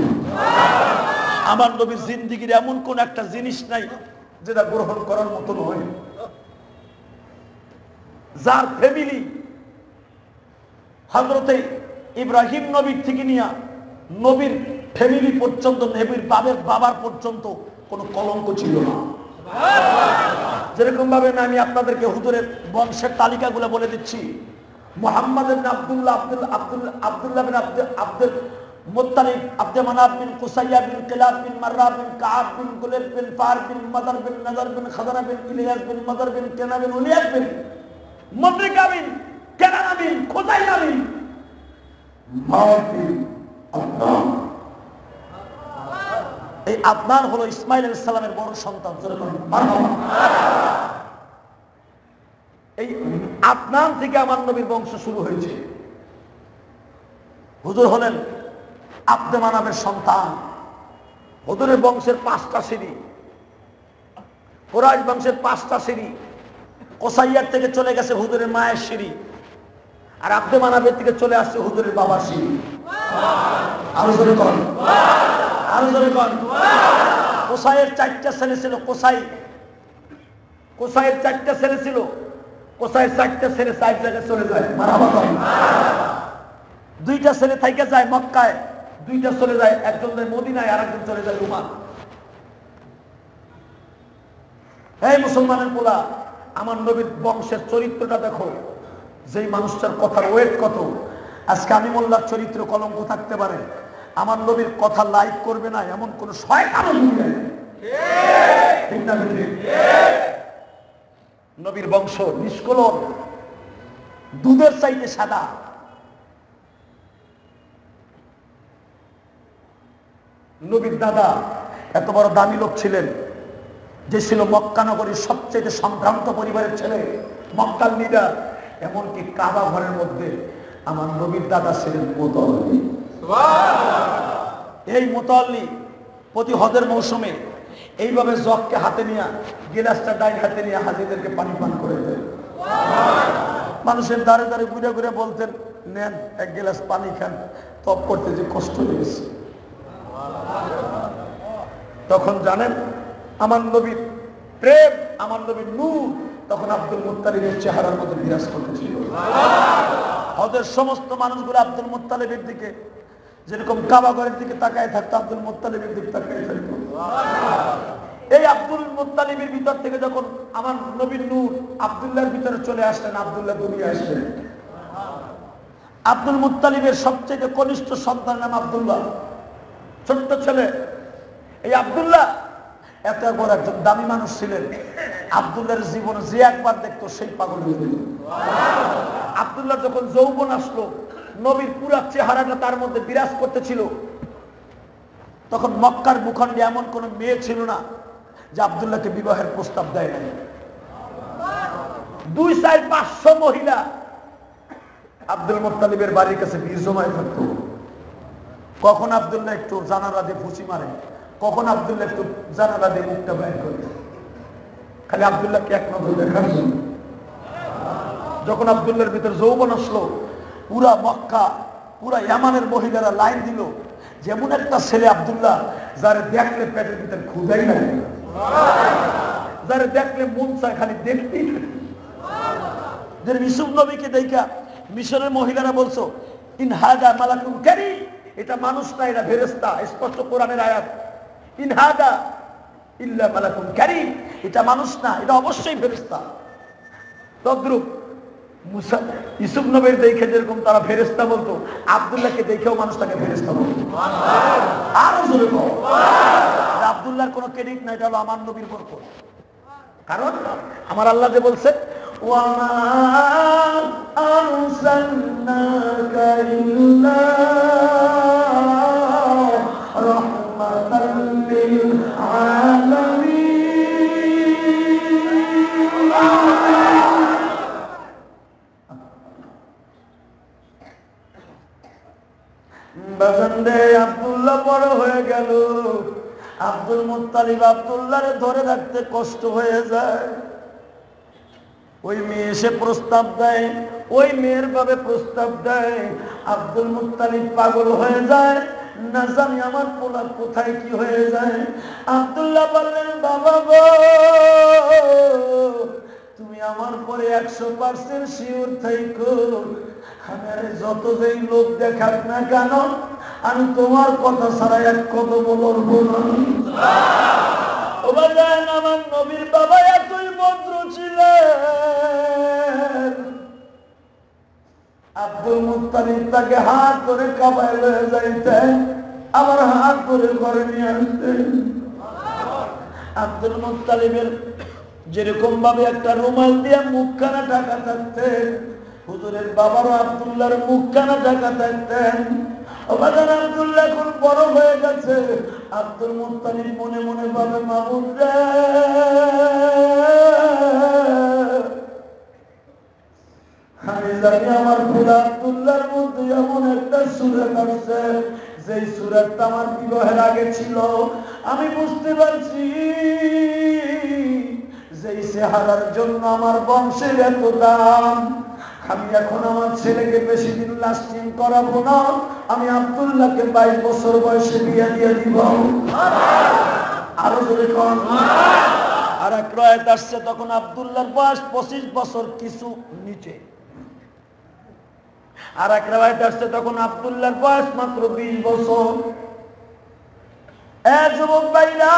আমার নবীর জিন্দেগির এমন কোন একটা জিনিস নাই যেটা গ্রহণ করার মতো নয়। যার ফ্যামিলি হযরতে ইব্রাহিম নবীর থেকে নিয়ে নবীর ফ্যামিলি পর্যন্ত, নবীর বাবার পর্যন্ত কোনো কলঙ্ক ছিল না। যেরকম ভাবে আমি আপনাদেরকে হুজুরের বংশের তালিকাগুলো বলে দিচ্ছি। মুহাম্মদ ইবনে আব্দুল্লাহ বিন আব্দুল মুত্তালিব, আব্দে মানাফ বিন কুসাইয়া বিন কিলাব বিন মাররা বিন কাআব বিন কুলাইব বিন ফার বিন মাদার বিন নাজার বিন খাদরা বিন ইলিয়াস বিন মাদার বিন কেনা বিন উলিয়াস বিন মুদরিকা বিন কেনানা বিন খুজাইয়া বিন মাওদ বিন আদনান। এই আদনান হলো ইসমাইল আলাইহিস সালামের বড় সন্তান। এই আদনান থেকে আমার নবীর বংশ শুরু হয়েছে। হুজুর হলেন আব্দে মানাফের সন্তান। হুজুরের বংশের 5টা সিঁড়ি, কুরাইশ বংশের 5টা সিঁড়ি। কোসাইয়ার থেকে চলে গেছে হুজুরের মায়ের সিঁড়ি, আর আব্দে মানাফের থেকে চলে আসছে হুজুরের বাবার সিঁড়ি। আরো জোরে কর, আরো জোরে কর। কোসাইয়ের 4টা ছেলে ছিল। কোসাইয়ের 4টা ছেলে ছিল। কোসাইয়ের 4টা ছেলে 4 জায়গায় চলে যায়। মারহাবা কর। 2টা ছেলে থেকে যায় মক্কায়, 2টা চলে যায়, একজন যায় মদিনায়, আর একজন চলে যায় রুমান। এই মুসলমানের পোলা, আমার নবীর বংশের চরিত্রটা দেখো, যেই মানুষটার কথার ওয়েট কত। আজকে আমি মোল্লার চরিত্র কলঙ্ক থাকতে পারে, আমার নবীর কথা লাইক করবে না এমন কোন শয়তান নেই। ঠিক না? নবীর বংশ নিষ্কলঙ্ক, দুধের চাইতে সাদা। নবীর দাদা এত বড় দামি লোক ছিলেন যে ছিল মক্কা নগরীর সবচেয়ে সম্ভ্রান্ত পরিবারের ছেলে, মক্কার লিডার। এমনকি কাবা ঘরের মধ্যে আমার নবীর দাদা ছিলেন মুতাওয়াল্লি। এই মুতাওয়াল্লি প্রতি হজের মৌসুমে এইভাবে জগকে হাতে নিয়ে, গিলাসটা ডাইন হাতে নিয়ে হাজিদেরকে পানি পান করে দেয়। মানুষের দাঁড়ে দাঁড়ে ঘুরে ঘুরে বলতেন, নেন 1 গ্লাস পানি খান, তপ করতে যে কষ্ট হয়েছে। তখন জানেন আমার নবীর প্রেম, আমার নবীর নূর তখন আব্দুল মুত্তালিবের চেহারার মধ্যে বিরাজ করতেছিল। হজের সমস্ত মানুষগুলো আব্দুল মুত্তালিবের দিকে, যেরকম কাবা ঘরের দিকে তাকায় থাকতো, আব্দুল মুত্তালিবের দিকে তাকায় থাকতো। এই আব্দুল মুত্তালিবের ভিতর থেকে যখন আমার নবীর নূর আব্দুল্লাহর ভিতরে চলে আসলেন, আব্দুল্লাহ দুনিয়া আসলেন। আব্দুল মুত্তালিবের সবচেয়ে কনিষ্ঠ সন্তান নাম আব্দুল্লাহ, ছোট্ট ছেলে। এই আব্দুল্লাহ এত বড় একজন দামি মানুষ ছিলেন। আব্দুল্লাহর জীবনে যে একবার দেখতো সেই পাগল হয়ে গেল। আব্দুল্লাহ যখন যৌবন আসলো, নবীর পুরা চেহারাটা তার মধ্যে বিরাজ করতেছিল। তখন মক্কার ভূখণ্ডে এমন কোন মেয়ে ছিল না যে আব্দুল্লাহকে বিবাহের প্রস্তাব দেয় নাই। 200-500 মহিলা আব্দুল মুত্তালিবের বাড়ির কাছে ভিড় জমায় থাকতো। কখন আব্দুল্লাহ একটু জানালা দিয়ে ফুঁচি মারে, কখন আব্দুল্লাহ একটু জানালা দিয়ে মুখটা বের করে, খালি আব্দুল্লাহকে এক নজর দেখার জন্য। যখন আব্দুল্লাহর ভিতর যৌবন আসলো, পুরা মক্কা, পুরা ইয়ামানের মহিলারা লাইন দিল। যেমন একটা ছেলে আব্দুল্লাহ, যারে দেখলে পেটের ভিতর ক্ষুধাই লাগে, যারে দেখলে মন চায় খালি দেখতেই। যে ইউসুফ নবীকে দেখা মিশরের মহিলারা বলছো ইন হাদা মালাকুন কারীম, এটা মানুষ না, এটা ফেরেশতা। স্পষ্ট কোরআনের আয়াত, ইন হাদা ইল্লা মালাকুন কারীম, এটা মানুষ না, এটা অবশ্যই ফেরেশতা। তদ্রূপ মুসা ইউসুফ নবীর দেখে যেরকম তারা ফেরেশতা বলতো, আব্দুল্লাহকে দেখেও মানুষ তাকে ফেরেশতা বলতো। আরো জোরে বলো, আব্দুল্লাহর কোনো ক্রেডিট না, এটা হলো আমার নবীর বরকত। কারণ আমার আল্লাহ যে বলছে ওয়া মা আরসালনাকা ইল্লা রাহমাতাল লিল আলামিন। বাজানরে আব্দুল্লাহ বড় হয়ে গেল। আব্দুল মুত্তালিব আব্দুল্লাহরে ধরে রাখতে কষ্ট হয়ে যায়। ওই মেয়ে এসে প্রস্তাব দেয়, ওই মেয়ের ভাবে প্রস্তাব দেয়। আব্দুল মুত্তালিব পাগল হয়ে যায়, না জানি আমার পোলা কোথায় কি হয়ে যায়। আব্দুল্লাহ বললেন, বাবা গো, তুমি আমার পরে 100% শিওর থাইকো, আমার যত যেই লোক দেখাক না কেন, আমি তোমার কথা ছাড়া এক কথা বলবো না। আমার নবীর বাবা এতই ভদ্র ছিলেন। আব্দুল মুত্তালিব তাকে হাত ধরে কাবায় লয়ে যাইতেন, আবার হাত ধরে ঘরে নিয়ে আসতেন। আব্দুল মুত্তালিবের যেরকম ভাবে একটা রুমাল দিয়ে মুখখানা ঢাকা থাকতেন, হুজুরের বাবারও আব্দুল্লাহর মুখখানা ঢাকা থাকতেন। আব্দুল্লাহ এখন বড় হয়ে গেছে। আব্দুল মুত্তালিব মনে মনে ভাবে, মাবুদ রে, আমি জানি আমার পুরা আব্দুল্লাহর মধ্যে এমন একটা সূরত আছে, যেই সূরতটা আমার বিবাহের আগে ছিল। আমি বুঝতে পারছি যেই চেহারার জন্য আমার বংশের এত দাম। আমি এখন আমার ছেলেকে বেশি দিন লাস্টিং করাবো না, আমি আব্দুল্লাহকে 22 বছর বয়সে বিয়ে দিয়ে দিব। আরো জোরে কোন। আর এক রায়াত আসছে, তখন আব্দুল্লাহর বয়স 25 বছর কিছু নিচে। আর এক রায়াত আসছে, তখন আব্দুল্লাহর বয়স মাত্র 20 বছর। যুবক ভাইরা,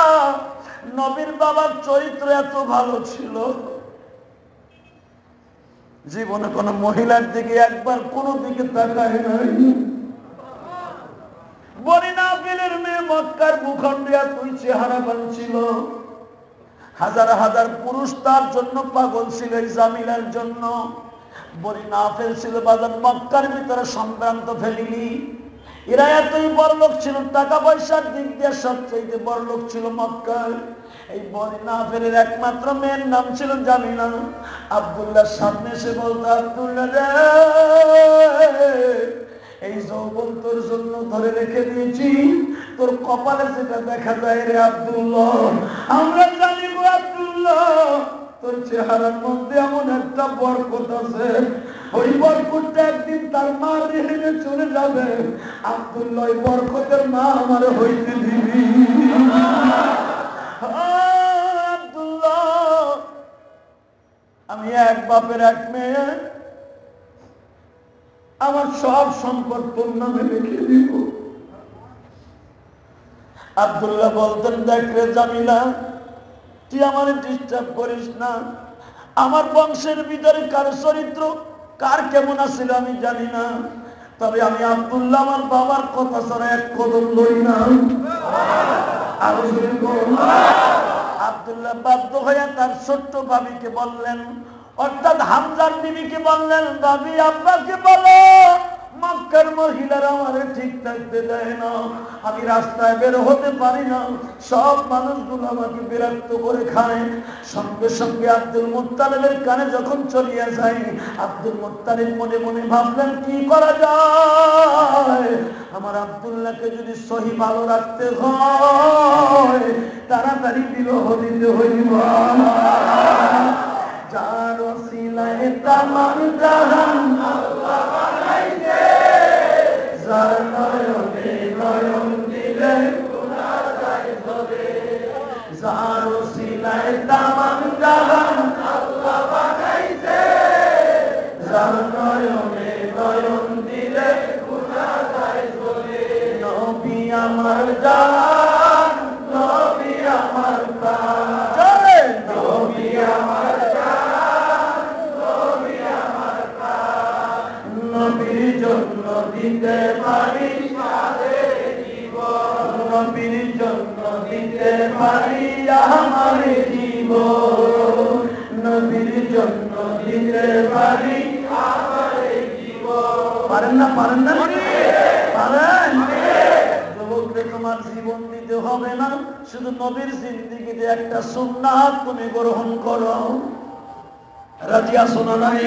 নবীর বাবার চরিত্র এত ভালো ছিল, জীবনে কোন মহিলার দিকে একবার কোন দিকে তাকায় নাই। বনি নাফিলের মেয়ে মক্কার ভূখণ্ডে তুই চেহারা বানছিল। হাজার হাজার পুরুষ তার জন্য পাগল ছিল, এই জামিলার জন্য। বনি নাফিল ছিল বাজার মক্কার ভিতরে সম্ভ্রান্ত ফ্যামিলি। এরা এতই বড়লোক ছিল, টাকা পয়সার দিক দিয়ে সবচেয়ে বড়লোক ছিল মক্কার। এই বনি নাফিলের একমাত্র মেয়ের নাম ছিল জামিলা। আব্দুল্লাহর সামনে এসে বলতো, আব্দুল্লাহ রে, এই যৌবন তোর জন্য ধরে রেখে দিয়েছি, তোর কপালে যেটা দেখা যায় রে আব্দুল্লাহ, আমরা জানি গো আব্দুল্লাহ, তোর চেহারার মধ্যে এমন একটা বরকত আছে, ওই বরকতটা একদিন তার মা রেখে চলে যাবে। আব্দুল্লাহ, ওই বরকতের মা আমার হইতে দিবি। আব্দুল্লাহ, আমি এক বাপের এক মেয়ে, আমার সব সম্পদ তোর নামে লিখে দিব। আব্দুল্লাহ বলতেন, দেখ রে জামিলা, তুই আমার ডিস্টার্ব করিস না। আমার বংশের ভিতরে কার চরিত্র কার কেমন আছিল আমি জানি না, তবে আমি আব্দুল্লাহ আমার বাবার কথা ছাড়া এক কদম লই না। আরো আব্দুল্লাহ বাধ্য হয়ে তার ছোট্ট ভাবিকে বললেন, অর্থাৎ হামজার বিবিকে বললেন, ভাবি আব্বাকে বলো মক্কার মহিলারা আমারে ঠিক থাকতে দেয় না, আমি রাস্তায় বের হতে পারি না, সব মানুষগুলো আমাকে বিরক্ত করে খায়। সঙ্গে সঙ্গে আব্দুল মুত্তালিবের কানে যখন চলিয়া যায়, আব্দুল মুত্তালিব মনে মনে ভাবলেন কি করা যায়, আমার আব্দুল্লাহকে যদি সহি ভালো রাখতে হয় তাড়াতাড়ি বিবাহ দিতে হইব। যার ওসিলায় তামাম জাহান আল্লাহ বানাইছে, যার নয়নে নয়ন দিলে গুনাহ যায় ধরে, যার ওসিলায় তামাম জাহান আল্লাহ বানাইছে, যার নয়নে নয়ন দিলে গুনাহ যায় ধরে। নবী আমার জান, নবী আমার প্রাণ, নবী আমার নবীর জন্য দিতে পারি সাদের জীবন, নবীর জন্য দিতে পারি আমার জীবন, নবীর জন্য দিতে পারি আমার জীবন। পারেন না? পারেন না? পারেন? যুবকদের তোমার জীবন দিতে হবে না, শুধু নবীর জিন্দেগিতে একটা সুন্নাত তুমি গ্রহণ করো। রাজি আছো না নাই?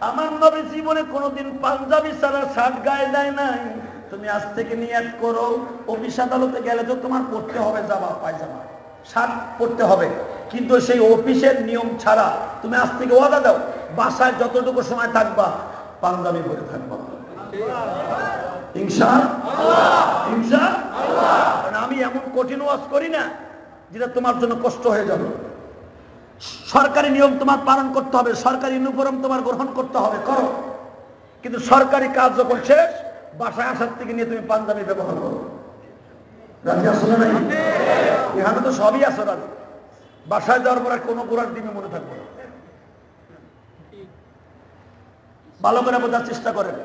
আমার নবী জীবনে কোনোদিন পাঞ্জাবি ছাড়া শার্ট গায়ে দেয় নাই। তুমি আজ থেকে নিয়ত করো, অফিস আদালতে গেলে তো তোমার পড়তে হবে জামা পায়জামা, শার্ট পড়তে হবে, কিন্তু সেই অফিসের নিয়ম ছাড়া তুমি আজ থেকে ওয়াদা দাও, বাসায় যতটুকু সময় থাকবা পাঞ্জাবি পরে থাকবা। ইনশাআল্লাহ, ইনশাআল্লাহ। কারণ আমি এমন কঠিন ওয়াজ করি না যেটা তোমার জন্য কষ্ট হয়ে যাবে। সরকারি নিয়ম তোমার পালন করতে হবে, সরকারি ইউনিফর্ম তোমার গ্রহণ করতে হবে, করো, কিন্তু সরকারি কাজ যখন শেষ বাসায় আসার থেকে নিয়ে তুমি পাঞ্জাবি ব্যবহার করো। রাজি আসো না? এখানে তো সবই আসো রাজি। বাসায় যাওয়ার পর কোনো গোড়ার দিনে মনে থাকবে না। ভালো করে বোঝার চেষ্টা করেন,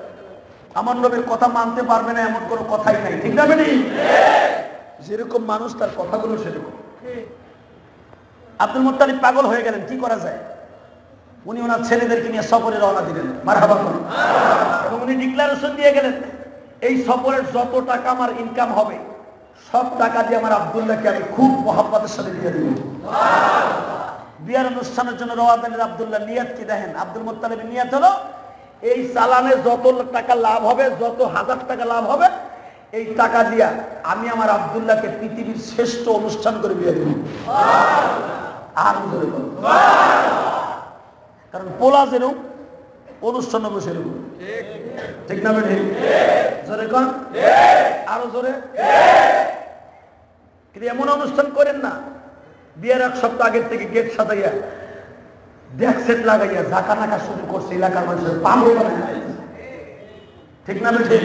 আমার নবীর কথা মানতে পারবে না এমন কোনো কথাই নাই, ঠিক না বেনি? যেরকম মানুষ তার কথাগুলো সেরকম। আব্দুল মুত্তালিব পাগল হয়ে গেলেন, কি করা যায়? উনি ওনার ছেলেদেরকে নিয়ে সফরে রওনা দিলেন, মারহাবা করুন, এবং উনি ডিক্লারেশন দিয়ে গেলেন, এই সফরের যত টাকা আমার ইনকাম হবে সব টাকা দিয়ে আমার আব্দুল্লাহকে আমি খুব মহব্বতের সাথে দিয়ে দেব। বিয়ার অনুষ্ঠানের জন্য রওনা দিলেন আব্দুল্লাহ। নিয়ত কি দেখেন, আব্দুল মুত্তালিবের নিয়ত হলো এই চালানে যত টাকা লাভ হবে, যত হাজার টাকা লাভ হবে, এই টাকা দিয়া আমি আমার আব্দুল্লাহকে পৃথিবীর শ্রেষ্ঠ অনুষ্ঠান করে বিয়ে দেব। কারণ পোলা যেরকম অনুষ্ঠান হবে সেরকম, ঠিক না? জোরে কন, আরো জোরে। কিন্তু এমন অনুষ্ঠান করেন না বিয়ের এক সপ্তাহ আগের থেকে গেট সাজাইয়া ডেক সেট লাগাইয়া ঝাঁকা নাকা শুরু করছে এলাকার মানুষের পাগল বানায়, ঠিক না? ঠিক।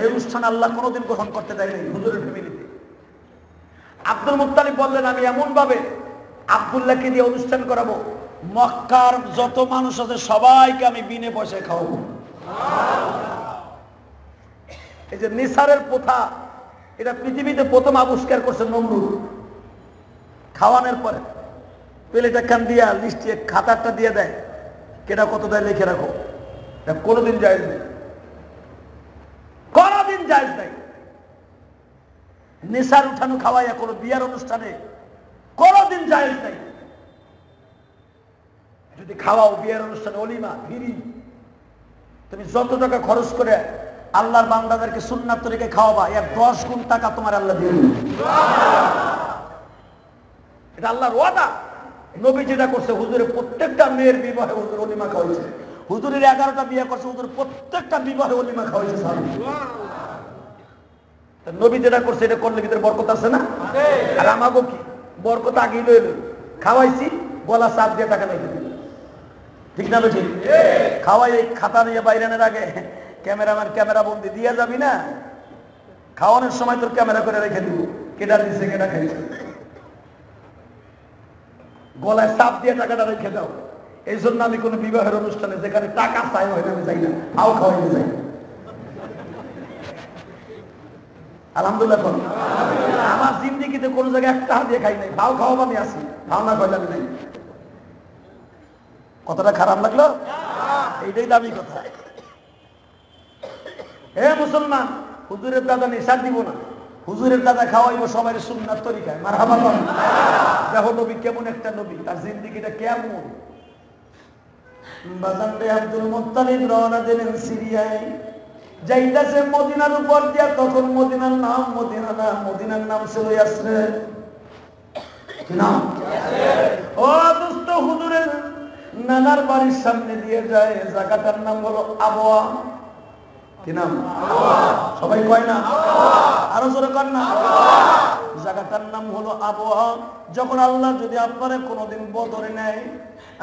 এই অনুষ্ঠান আল্লাহ কোনোদিন গ্রহণ করতে দেয় নাই হুজুরের ফ্যামিলিতে। আব্দুল মুত্তালিব বললেন, আমি এমন ভাবে আব্দুল্লাহকে দিয়ে অনুষ্ঠান করাবো, মক্কার যত মানুষ আছে সবাইকে আমি বিনে পয়সায় খাওয়াবো। এই যে নিসারের প্রথা, এটা পৃথিবীতে প্রথম আবিষ্কার করছে নমরুদ। খাওয়ানোর পরে প্লেট একখান দিয়া লিস্টে খাতারটা দিয়ে দেয়, কেটা কত দেয় লিখে রাখো। এটা কোনোদিন জায়েজ নেই, কোনোদিন জায়েজ নাই। নেশার উঠানো খাওয়াইয়া কোনো বিয়ার অনুষ্ঠানে কোনোদিন জায়েজ নাই। যদি খাওয়াও বিয়ের অনুষ্ঠানে অলিমা ফিরি, তুমি যত টাকা খরচ করে আল্লাহর বান্দাদেরকে সুন্নাত তরিকায় খাওয়াবা, এর 10 গুণ টাকা তোমার আল্লাহ দিয়ে দিবেন। এটা আল্লাহর ওয়াদা। নবী যেটা করছে, হুজুরের প্রত্যেকটা মেয়ের বিবাহে হুজুর অলিমা খাওয়াইছে। হুজুরের 11টা বিয়ে করছে, হুজুর প্রত্যেকটা বিবাহে অলিমা খাওয়াইছে। নবী যেটা করছে এটা করলে ভিতরে বরকত আছে না? আর আমাগো কি বরকত আগেই লইল, খাওয়াইছি, গলা চাপ দিয়ে টাকা লেগে দিল, ঠিক না? ঠিক। খাওয়াই এই খাতা নিয়ে বাইরানের আগে ক্যামেরাম্যান ক্যামেরা বন্দি দিয়ে যাবি না, খাওয়ানোর সময় তোর ক্যামেরা করে রেখে দিব, কেডা দিচ্ছে কেডা খাইছে। গলায় চাপ দিয়ে টাকাটা রেখে দাও। এই জন্য আমি কোনো বিবাহের অনুষ্ঠানে যেখানে টাকা চাই হয় আমি যাই না, আও খাওয়াইতে যাই। আলহামদুলিল্লাহ। আমার জিন্দিগিতে কোনো জায়গায় একটা হাত দিয়ে খাই নাই, ভাও খাওয়াব আমি আছি, ভাও না খাইলে আমি নাই। কথাটা খারাপ লাগলো? এইটাই দামি কথা। হে মুসলমান, হুজুরের দাদা নিশার দিব না, হুজুরের দাদা খাওয়াইবো সবাই সুন্নাত তরিকায়। মারহাবা বল। দেখো নবী কেমন একটা নবী, তার জিন্দিগিটা কেমন। বাজান রে আব্দুল মুত্তালিব রওনা দিলেন সিরিয়ায়, যাইতাছে মদিনার উপর দিয়া। তখন মদিনার নাম মদিনা না, মদিনার নাম ছিল ইয়াসরিব। কি নাম? ও দোস্ত, হুজুরের নানার বাড়ির সামনে দিয়ে যায়, জায়গাটার নাম হলো আবওয়া। কি নাম? সবাই কয় না? আরো জোরে কর না। জায়গাটার নাম হলো আবওয়া। যখন আল্লাহ যদি আপনারে কোনোদিন বদরে নেয়,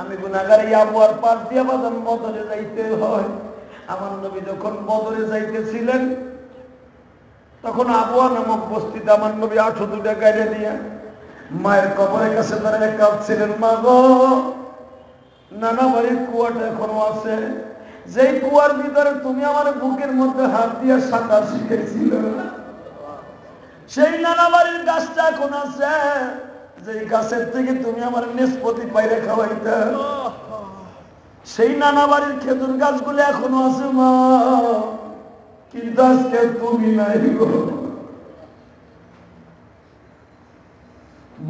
আমি গুনাহগার এই আবওয়ার পার দিয়ে বাদাম বদরে যাইতে হয়। আমার নবী যখন বদরে যাইতেছিলেন, তখন আবওয়া নামক বস্তিতে আমার নবী 8 গাড়ি দিয়ে মায়ের কবরের কাছে দাঁড়িয়ে কাঁদছিলেন, মা গো, নানা বাড়ির কুয়াটা এখনো আছে, যেই কুয়ার ভিতরে তুমি আমার বুকের মধ্যে হাত দিয়ে সাঁতার শিখেছিল, সেই নানা বাড়ির গাছটা এখন আছে, যেই গাছের থেকে তুমি আমার নিষ্পত্তি বাইরে খাওয়াইতে, সেই নানা বাড়ির খেজুর গাছগুলো এখনো আছে মা, কিন্তু আজকে তুমি নাই গো।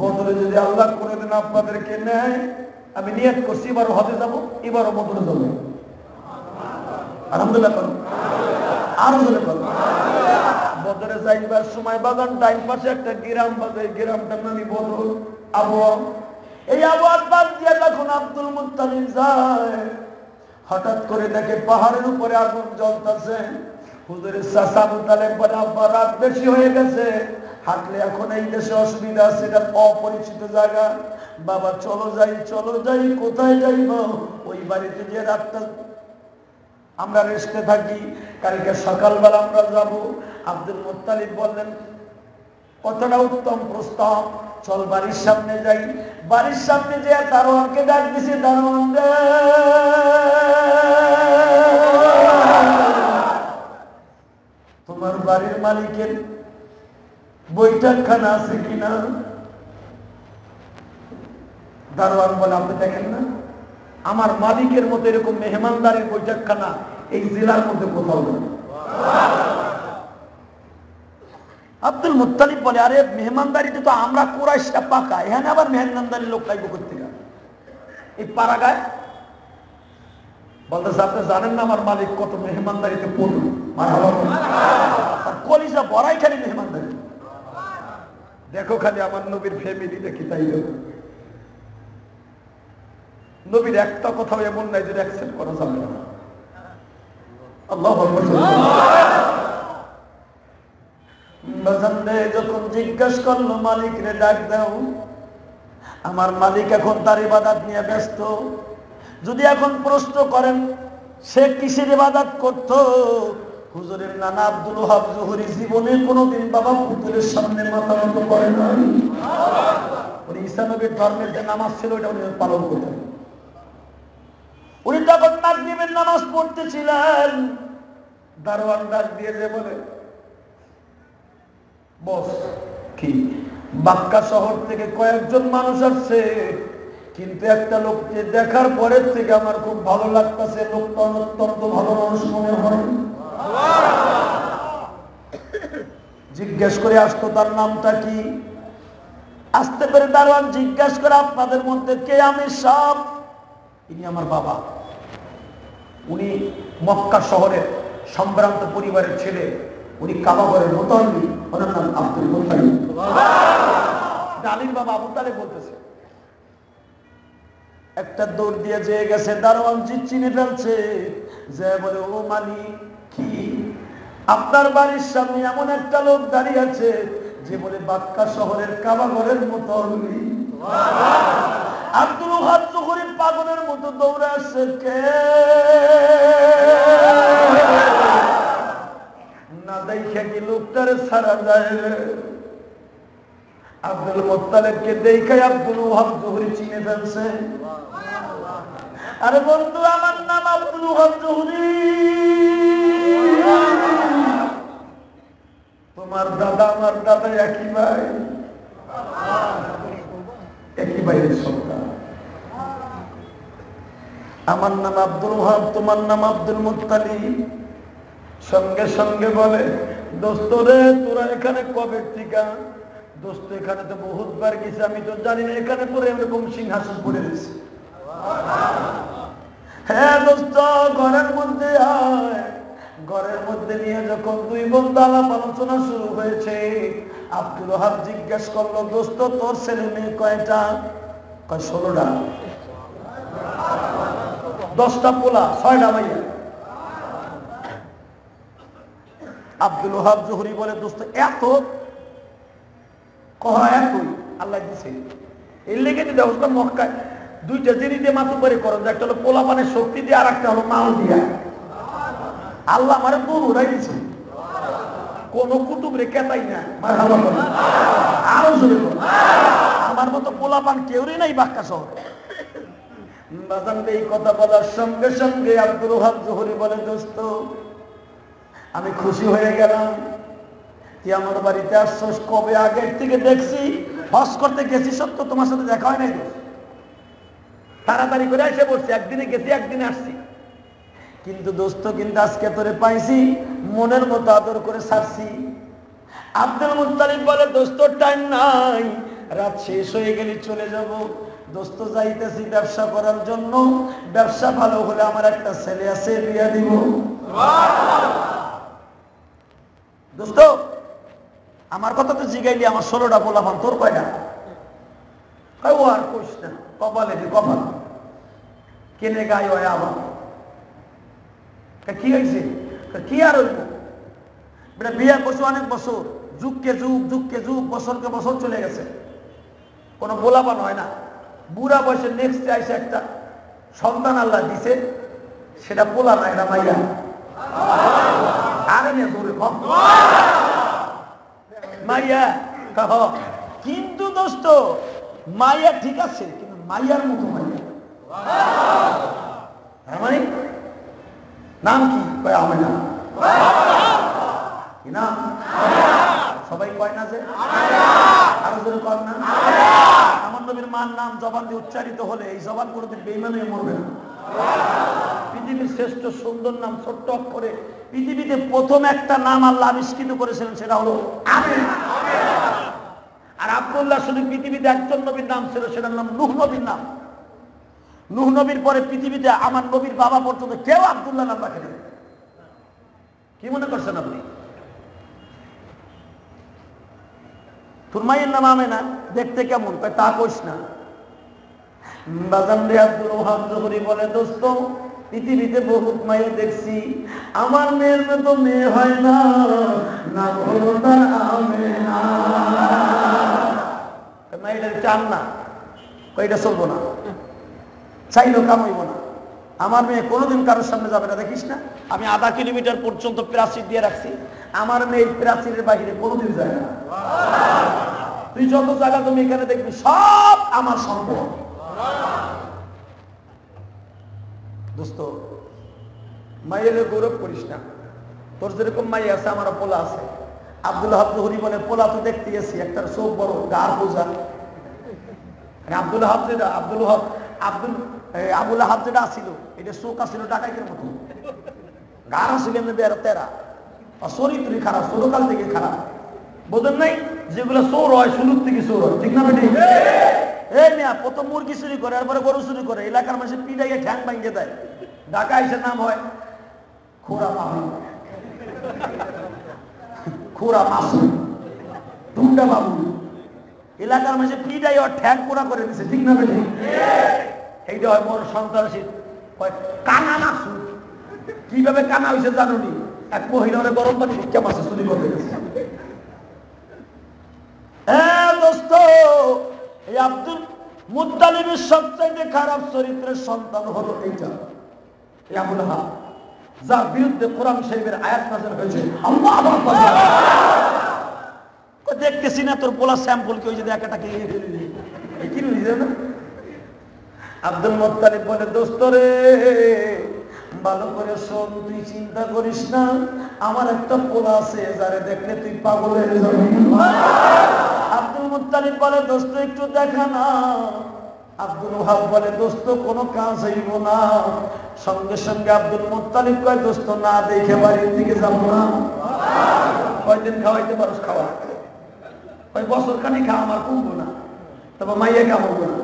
বদরে যদি আল্লাহ করে দেন আপনাদেরকে নেয়, আমি নিয়ত করছি এবারও হজে যাবো, এবারও বদরে যাবো। আলহামদুলিল্লাহ করো, আরো জোরে করো। বদরে যাইবার সময় বাগান ডাইন পাশে একটা গ্রাম বাজে, গ্রামটার নামই বদর। আবহাওয়া, এই আবহাওয়ার পাশ দিয়ে যখন আব্দুল মুত্তালিব যায়, হঠাৎ করে দেখে পাহাড়ের উপরে আগুন জ্বলতেছে। হুজুরের চাচা আবু তালেব বলে, আব্বা রাত বেশি হয়ে গেছে, হাঁটলে এখন এই দেশে অসুবিধা আছে, এটা অপরিচিত জায়গা, বাবা চলো যাই চলো যাই। কোথায় যাইব? ওই বাড়িতে যে রাতটা আমরা রেস্টে থাকি, কালকে সকালবেলা আমরা যাব। আব্দুল মুত্তালিব বললেন, কতটা উত্তম প্রস্তাব, চল বাড়ির সামনে যাই। বাড়ির সামনে যে দারোয়ানকে ডাক দিছে, দারোয়ান রে, তোমার বাড়ির মালিকের বৈঠকখানা আছে কিনা? দারোয়ান বলে, আপনি দেখেন না, আমার মালিকের মতো এরকম মেহমানদারির বৈঠকখানা এই জেলার মধ্যে কোথাও নেই। আব্দুল মুত্তালিব বলে, আরে মেহমানদারিতে তো আমরা কুরাইশরা পাকা, এখানে আবার মেহমানদারি লোক কাইব করতে গেল এই পাড়াগায়। বলতেছে, আপনি জানেন না আমার মালিক কত মেহমানদারিতে পড়ল, কলিজা বড়াই খালি মেহমানদারি। দেখো খালি আমার নবীর ফ্যামিলি দেখি, তাই নবীর একটা কথাও এমন নাই যে অ্যাকসেপ্ট করা যাবে না। আল্লাহু আকবার। যখন জিজ্ঞাসা করলো, মালিক রে ডাক দাও, আমার মালিক এখন তার ইবাদত নিয়ে ব্যস্ত। যদি এখন প্রশ্ন করেন সে কিসের ইবাদত করত, হুজুরের নানা আব্দুল ওহাব জহুরী জীবনে কোনোদিন বাবা পুতুলের সামনে মাথা নত করে নাই। উনি ঈসা নবীর ধর্মের যে নামাজ ছিল ওটা উনি পালন করতেন। উনি তখন মাগরিবের নামাজ পড়তেছিলেন, দারোয়ান ডাক দিয়ে যে বলে, বস কি মক্কা শহর থেকে কয়েকজন মানুষ আসছে, কিন্তু একটা লোককে দেখার পরের থেকে আমার খুব ভালো লাগতেছে, লোকটা অত্যন্ত ভালো মানুষ মনে হয়। জিজ্ঞেস করে আসতো তার নামটা কি। আসতে পেরে দারোয়ান জিজ্ঞাসা করে, আপনাদের মধ্যে কে আমির সাহেব? ইনি আমার বাবা। উনি মক্কা শহরের সম্ভ্রান্ত পরিবারের ছেলে, উনি কাবাগরের মুতাল্লি, ওনার নাম আব্দুল মুত্তালিব। ডালির বাবা আবু তালেব বলতেছে। একটা দৌড় দিয়ে যে গেছে, দারোয়ান জি চিনে ফেলছে, যে বলে, ও মালিক কি আপনার বাড়ির সামনে এমন একটা লোক দাঁড়িয়ে আছে যে বলে মক্কা শহরের কাবাগরের মুতাল্লি। আব্দুল ওহাব জহুরী পাগলের মতো দৌড়ে আসছে, কে না দেখে কি লোকটারে ছাড়া যায়? আব্দুল মুত্তালিবকে দেখে আব্দুল ওহাব জোহরি চিনে ফেলছে। আরে বন্ধু, আমার নাম আব্দুল ওহাব জোহরি, তোমার দাদা আমার দাদা একই ভাই, একই ভাইয়ের সন্তান। আমার নাম আব্দুল ওহাব, তোমার নাম আব্দুল মুত্তালিব। সঙ্গে সঙ্গে বলে, দোস্ত রে তোরা এখানে কবে টিকা? দোস্ত এখানে তো বহুতবার গেছে, আমি তো জানি না এখানে পরে এরকম সিংহাসন পড়ে দিয়েছে। হ্যাঁ দোস্ত, ঘরের মধ্যে আয়। ঘরের মধ্যে নিয়ে যখন দুই বন্ধু আলাপ আলোচনা শুরু হয়েছে, আব্দুল ওহাব জিজ্ঞেস করলো, দোস্ত তোর ছেলে মেয়ে কয়টা? কয় 16টা। 10টা পোলা, 6টা ভাইয়া। আব্দুল ওহাব জোহরি বলে, দোস্ত এত? কহ এতই, আল্লাহ দিছে। এর লেগে যদি দেখো মক্কায় 2টা জিনিস দিয়ে মাথা উপরে করো, একটা হলো পোলা পানের শক্তি দিয়ে, আর একটা হলো মাল দিয়া। আল্লাহ আমারে বউ উড়াই দিছে, কোন কুটুব রে কেতাই না। আরো জোরে আমার মতো পোলা পান কেউরই নাই বাক্কা শহরে। এই কথা বলার সঙ্গে সঙ্গে আব্দুল ওহাব জোহরি বলে, দোস্ত আমি খুশি হয়ে গেলাম, তুই আমার বাড়িতে আসছস কবে? আগের থেকে দেখছি, হজ করতে গেছি সত্য, তোমার সাথে দেখা হয় নাই। তাড়াতাড়ি করে এসে বলছি, একদিনে গেছি একদিনে আসছি, কিন্তু দোস্ত কিন্তু আজকে তোরে পাইছি, মনের মতো আদর করে ছাড়ছি। আব্দুল মুত্তালিব বলে, দোস্ত টাইম নাই, রাত শেষ হয়ে গেলে চলে যাব। দোস্ত যাইতেছি ব্যবসা করার জন্য, ব্যবসা ভালো হলে আমার একটা ছেলে আছে, বিয়া দিব। দোস্ত আমার কথা তো জিগাইলি, আমার 16টা পোলাপান, তোর কয়টা? ও আর কইস না, কপালে কপাল কেনে গায়ে হয় আবার। কি হয়েছে? কি আর হইব? বিয়া করছে অনেক বছর, যুগকে যুগ, যুগকে যুগ, বছরকে বছর চলে গেছে, কোনো পোলাপান হয় না। বুড়া বয়সে নেক্সট আইসে একটা সন্তান আল্লাহ দিছে, সেটা পোলা না, এটা মাইয়া। আরে না জোরে মাইয়া। কিন্তু দোস্ত মাইয়া ঠিক আছে, কিন্তু মাইয়ার মতো মাইয়া। মানে নাম কি? কয় আমেনা। কি নাম? সবাই কয় না যে, আরো জোরে কয় না। আমার নবীর মার নাম জবান দিয়ে উচ্চারিত হলে এই জবান কোনোদিন বেঈমান হয়ে মরবে না। পৃথিবীর শ্রেষ্ঠ সুন্দর নাম, ছোট্ট অক্ষরে পৃথিবীতে প্রথম একটা নাম আল্লাহ আবিষ্কৃত করেছিলেন, সেটা হলো আমেনা। আর আব্দুল্লাহ শুধু পৃথিবীতে একজন নবীর নাম ছিল, সেটার নাম নূহ নবীর নাম। নূহ নবীর পরে পৃথিবীতে আমার নবীর বাবা পর্যন্ত কেউ আব্দুল্লাহ নাম রাখেনি। কি মনে করছেন আপনি? তোর মায়ের নাম আমেনা, দেখতে কেমন? তা কইস না। বাজান রে, আব্দুল ওহাব জোহরি বলে, দোস্ত পৃথিবীতে বহুত মায়ে দেখছি, আমার মেয়ের মতো মেয়ে হয় না, নাম হলো তার আমেনা। মায়ের চান না, কইটা চলবো না, চাইলেও কাম হইব না। আমার মেয়ে কোনোদিন কারোর সামনে যাবে না, দেখিস না আমি আধা কিলোমিটার পর্যন্ত প্রাচীর দিয়ে রাখছি, আমার মেয়ে প্রাচীরের বাহিরে কোনোদিন যায় না। তুই যত জায়গা তুমি এখানে দেখবি সব আমার সম্পদ। দোস্ত মায়ের গৌরব করিস না, তোর যেরকম মাই আছে আমারও পোলা আছে। আব্দুল ওহাব জোহরি বলে, পোলা তো দেখতে গেছি, একটার চোখ বড়, গার বোঝা। আব্দুল ওহাব যেটা আবুল আহাব যেটা আসছিল, এটা চোখ আসছিল ডাকাইতের মতো, গার আসছিল এমনি তেরা, চরিত্রই খারাপ, ছোটকাল থেকে খারাপ। বোঝেন নাই? যেগুলো চোর হয় শুরুর থেকে চোর হয়, ঠিক না বেটি? এই মেয়া প্রথম মুরগি চুরি করে, এরপরে গরু চুরি করে, এলাকার মানুষের পিটাইয়ে ঠ্যাং ভাঙিয়ে দেয়। ঢাকা এসে নাম হয় খোরা বাবু, খোরা মাসু, টুন্ডা বাবু। এলাকার মানুষের পিটাইয়ে ঠ্যাং পোড়া করে দিছে, ঠিক না বেটি? এইটা হয় বড় সন্ত্রাসী, কানা মাসু। কিভাবে কানা হয়েছে জানুনি? এক মহিলা গরম পানি ভিক্ষা মাসে চুরি করে গেছে। দোস্ত এই আব্দুল মুত্তালিবের সবচেয়ে খারাপ চরিত্রের সন্তান হলো এইটা, এই আবুল আহাব, যার বিরুদ্ধে কোরআন শরীফের আয়াত নাযিল হয়েছে। আল্লাহু আকবার। দেখতেছি না না তোর পোলা স্যাম্পল কি ওই যে একটা কি না। আব্দুল মুত্তালিব বলে দোস্ত রে ভালো করে শোন, তুই চিন্তা করিস না, আমার একটা পোলা আছে যারে দেখলে তুই পাগল হয়ে যাবি। আব্দুল মুত্তালিব বলে দোস্ত একটু দেখা না। আব্দুল ওহাব বলে দোস্ত কোনো কাজ হইব না। সঙ্গে সঙ্গে আব্দুল মুত্তালিব কয় দোস্ত না দেখে বাড়ির দিকে যাবো না। কয়দিন খাওয়াইতে পারো খাওয়া, ওই বছর খানি খাওয়া আমার কমবো না, তবে মাইয়া খাওয়াবো না।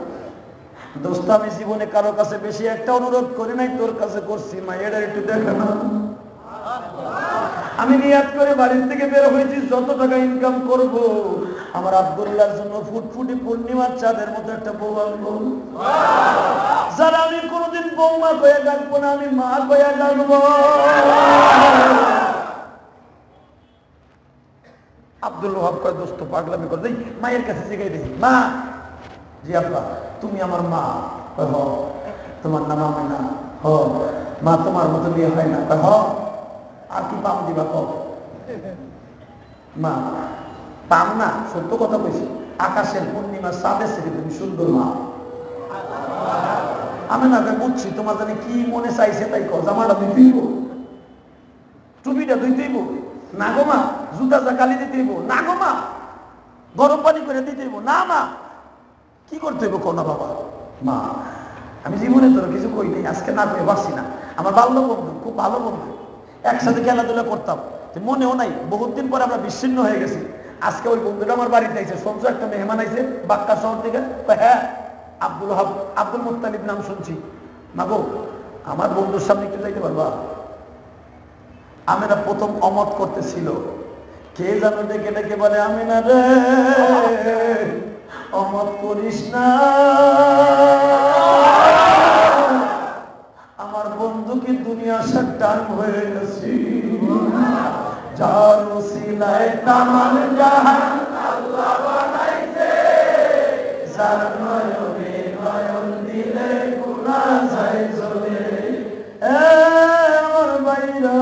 দোস্ত আমি জীবনে কারো কাছে বেশি একটা অনুরোধ করি নাই, তোর কাছে করছি, মাইয়াটা একটু দেখা না। আমি নিয়াত করে বাড়ির থেকে বের হয়েছি যত টাকা ইনকাম করব আমার আব্দুল্লাহর জন্য ফুটফুটি পূর্ণিমার চাঁদের মতো একটা বউ আনবো, যারা আমি কোনোদিন বৌমা কয়ে ডাকবো না, আমি মা কয়ে ডাকবো। আব্দুল ওহাব কয় দোস্ত পাগলামি করে দেই, মায়ের কাছে জিগাই দেখি মা। জি আব্বা তুমি আমার মা? হ। তোমার নাম আমেনা? হ। মা তোমার মতো বিয়ে হয় না? হ। আর কি পাম দিবা? মা পাম না, সত্য কথা কইছি, আকাশের পূর্ণিমা চাঁদের থেকে তুমি সুন্দর মা। আমি না বুঝছি তোমার জানি কি মনে চাইছে তাই কর, জামাটা দিতেইব, টুপিটা দিতেইব না গো মা, জুতা জাকালি দিতেইব না গো মা, গরম পানি করে দিতেইব না মা, কি করতে হইব কোনা বাবা? মা আমি জীবনে তোর কিছু কই নাই, আজকে না কই পারছি না। আমার বাল্য বন্ধু, খুব ভালো বন্ধু, একসাথে খেলাধুলা করতাম, মনেও নাই, বহুত দিন পরে আমরা বিচ্ছিন্ন হয়ে গেছি। আজকে ওই বন্ধুটা আমার বাড়িতে আইছে, শুনছো একটা মেহমান আইছে বাক্কা শহর থেকে। হ্যাঁ আব্দুল ওহাব, আব্দুল মুত্তালিব নাম শুনছি। মাগো আমার বন্ধুর সামনে একটু যাইতে পারবা? আমেনা প্রথম অমত করতেছিল, কে জানো ডেকে ডেকে বলে আমেনা রে অমত করিস না, আমার বন্ধু কি দুনিয়া আসার টান হয়ে গেছি, যার ওসিলায় তামাম জাহান আল্লাহ বানাইছে, যার নয়নে নয়ন দিলে গুনাহ যায় চলে। আমার ভাইরা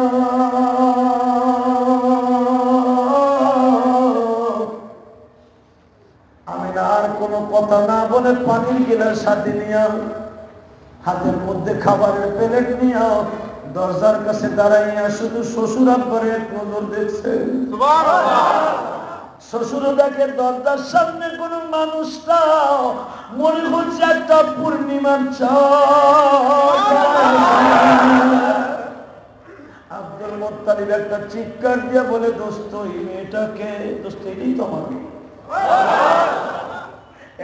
আমি আর কোনো কথা না বলে পানির গিলাস সাথে নিয়ে হাতের মধ্যে খাবারের প্লেট নিয়ে দরজার কাছে দাঁড়াইয়া শুধু শ্বশুর আব্বারে এক নজর দেখছে। শ্বশুর দেখে দরজার সামনে কোন মানুষটা মনে হচ্ছে একটা পূর্ণিমার চাঁদ। আব্দুল মুত্তালিব একটা চিৎকার দিয়ে বলে দোস্ত এই মেয়েটাকে, দোস্ত এটাই তো আমার।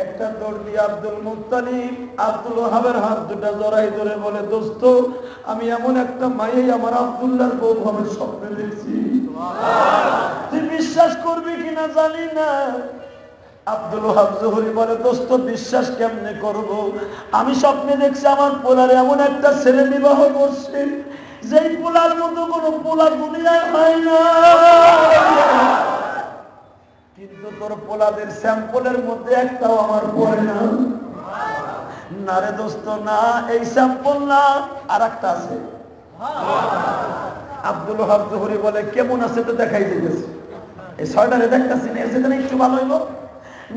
একটা দৌড় দিয়ে আব্দুল মুত্তালিব আব্দুল ওহাবের হাত দুটা জড়াই ধরে বলে দোস্ত আমি এমন একটা মায়েই আমার আব্দুল্লাহর বউ হবে স্বপ্নে দেখছি, তুই বিশ্বাস করবি কিনা জানি না। আব্দুল ওহাব জোহরি বলে দোস্ত বিশ্বাস কেমনে করব, আমি স্বপ্নে দেখছি আমার পোলার এমন একটা ছেলে বিবাহ করছে যেই পোলার মতো কোন পোলা দুনিয়ায় হয় না, কিন্তু তোর পোলাদের স্যাম্পলের মধ্যে একটাও আমার পড়ে না। না রে দোস্ত না, এই স্যাম্পল না, আর একটা আছে। আব্দুল ওহাব জোহরি বলে কেমন আছে তো দেখাই দিয়েছে, এই ছয়টারে দেখতেছি না, এর যেখানে একটু ভালো হইব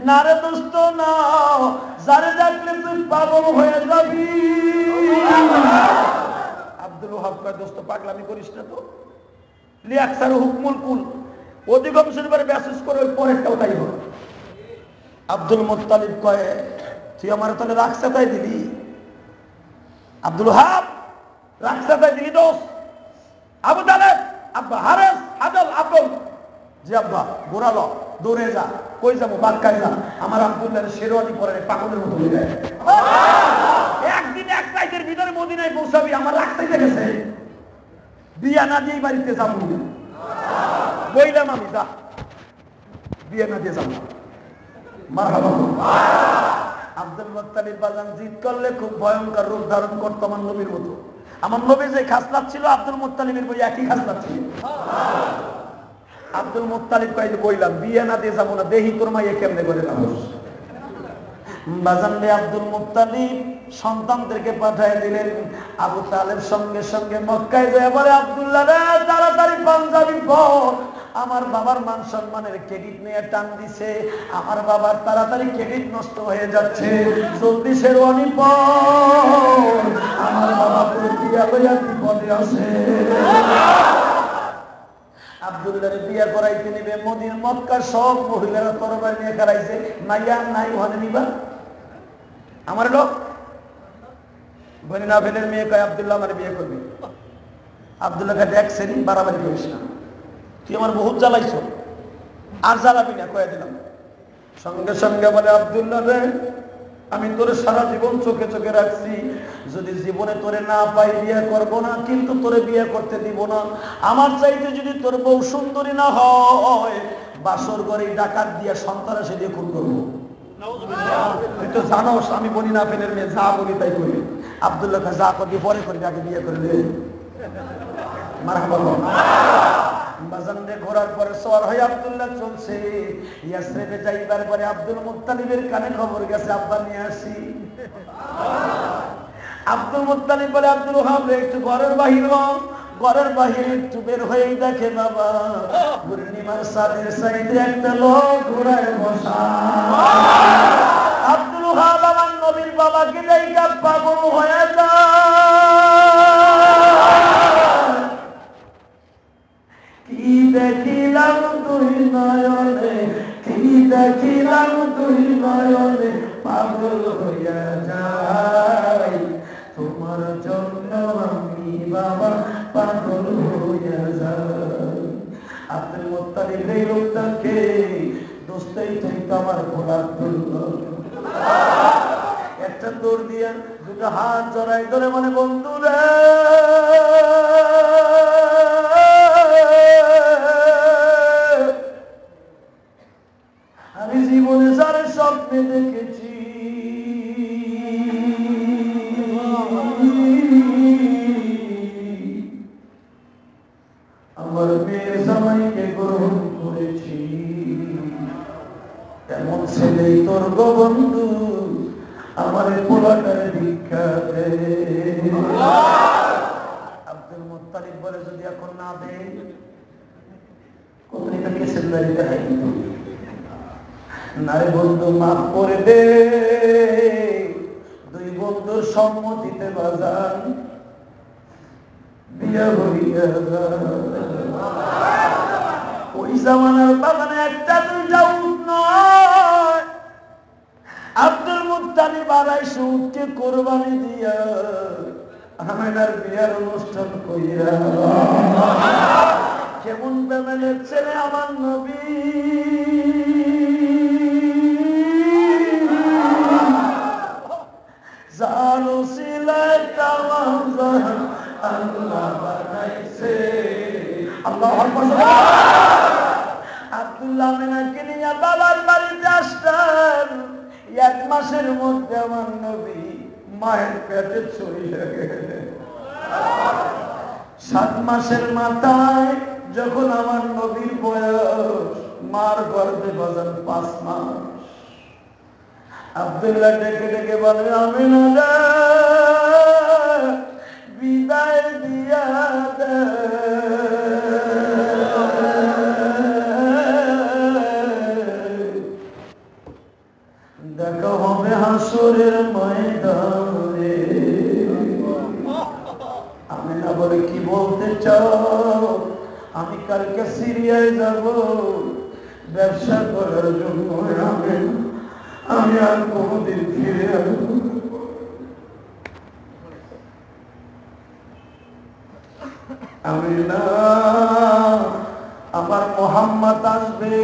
না রে দোস্ত না, যারে দেখলে তুই পাগল হয়ে যাবি। আব্দুল ওহাব কয় দোস্ত পাগলামি করিস না তো, লিয়াকসার হুকমুল কুল, অধিকাংশের বারে ব্যাসেস করে ওই পরেরটাও তাই হল। আব্দুল মুত্তালিব কয় তুই আমার তাহলে রাখসাতায় দিলি? আব্দুল ওহাব রাখসাতায় দিলি দোষ? আবু তালেব আব্বা হারেস আদল আব্দুল, যে আব্বা গোড়ালো দৌড়ে যা, কই যাবো বাক্কায় যা, আমার আব্দুল্লাহ শেরওয়ানি পরে পাগলের মতো হয়ে যায়, একদিন এক রাইতের ভিতরে মদিনায় পৌঁছাবি, আমার রাখসাইতে গেছে, বিয়া না দিয়েই বাড়িতে যাবো বইলাম আমি, যা বিয়ে না দিয়ে যাবো। মারহাবা। আব্দুল মুত্তালিব বাজান জিদ করলে খুব ভয়ঙ্কর রূপ ধারণ করতো আমার নবীর মতো। আমার নবীর যে খাসলাত ছিল আব্দুল মুত্তালিবের বই একই খাসলাত ছিল। আব্দুল মুত্তালিব কয় যে বইলাম বিয়ে না দিয়ে যাবো না, দেহি তোর মাইয়ে কেমনে করে যাবো। বাজান রে আব্দুল মুত্তালিব সন্তানদেরকে পাঠিয়ে দিলেন। আবু তালেব সঙ্গে সঙ্গে মক্কায় যায় বলে আব্দুল্লাহ রে তাড়াতাড়ি পাঞ্জাবি পর, আমার বাবার মান সম্মানের ক্রেডিট নিয়ে টান দিছে, আমার বাবার তাড়াতাড়ি ক্রেডিট নষ্ট হয়ে যাচ্ছে, জলদি শেরওয়ানি পর, আমার বাবা প্রতিয়া লইয়া বিপদে আছে। আব্দুল্লাহর বিয়া করাইতে নিবে, মদিনা মক্কার সব মহিলারা তরবারি নিয়ে খারাইছে, মাইয়া নাই ওখানে নিবা। আমার লোক বনি নাফেলের মেয়ে কয় আব্দুল্লাহ আমার বিয়ে করবে। আব্দুল্লাহকে দেখছেন, বাড়াবাড়ি করিস না, তুই আমার বহুত জ্বালাইছ, আর জ্বালাবি না, কয়ে দিলাম। সঙ্গে সঙ্গে বলে আব্দুল্লাহ রে, আমি তোরে সারা জীবন চোখে চোখে রাখছি, যদি জীবনে তোরে না পাই বিয়ে করবো না, কিন্তু তোরে বিয়ে করতে দিব না। আমার চাইতে যদি তোর বউ সুন্দরী না হয়, বাসর ঘরে ডাকাত দিয়ে সন্ত্রাসী দিয়ে খুন করবো। তুই তো জানোস আমি বনি নাফেলের মেয়ে, যা বলি তাই করি। আব্দুল্লাহ যা করবি পরে করবি, আগে বিয়ে করে দে। মারহাবা বাজারে ঘোরার পরে সওয়ার হয়ে আব্দুল্লাহ চলছে ইয়াসরিবে যাইবার পরে আব্দুল মুত্তালিবের কানে খবর গেছে, আব্বা নিয়ে আসি। আব্দুল মুত্তালিব বলে আব্দুল ওহাব রে, একটু ঘরের বাহির হ। ঘরের বাহিরে একটু বের হয়েই দেখে বাবা পূর্ণিমার চাঁদের সাইডে একটা লোক ঘোড়ায় বসা। আব্দুল ওহাব আমার নবীর বাবাকে দেখা পাগল হয়ে যায়। কি দেখিলাম তুই নয়নে, কি দেখিলাম তুই নয়নে, পাগল হইয়া যাই, তোমার জন্য আমি বাবা পাগল হইয়া যাই। আব্দুল মুত্তালিব এই লোকটাকে দোস্তেই চাইতো আমার ঘোড়ার তুলল। একটা দৌড় দিয়ে দুটো হাত জড়াই ধরে মানে বন্ধু রে, আমি জীবনে যার স্বপ্নে দেখেছি, আমার মেয়ের জামাইকে গ্রহণ করেছি, এমন ছেলেই তোর গো বন্ধু, আমার পোলাটার ভিক্ষা দে। আব্দুল মুত্তালিব বলে যদি এখন না দে, কোথায় কেসের দাঁড়িয়ে দেখাই নারে বন্ধু মাফ করে দে। দুই বন্ধুর সম্মতিতে বাজান বিয়া হইয়া ওই জামানার বাগানে একটা দুইটা উট নয়, আব্দুল মুত্তালিব আড়াইশো উটকে কোরবানি দিয়া আমেনার বিয়ার অনুষ্ঠান কইরা। কেমন বেমেলের ছেলে আমার নবী, জানো সিলাই তামাম জাহান আল্লাহ বানাইছে। আল্লাহু আকবার। আব্দুল্লাহ আমিনাকে নিয়ে বাবার বাড়িতে আসতেন, এক মাসের মধ্যে আমার নবী মায়ের পেটে চলে গেলেন। 7 মাসের মাথায় যখন আমার নবীর বয়স, মার গর্ভে বাজান 5 মাস। আব্দুল্লাহ ডেকে ডেকে বলে আমিনা বিদায় দিয়া দে, দেখা হবে হাসরের ময়দানে। আমিনা বলে কি বলতে চাও? আমি কালকে সিরিয়ায় যাব ব্যবসা করার জন্য, আমি আর কোনদিন ফিরে আসবো। আমিনা আমার মুহাম্মদ আসবে।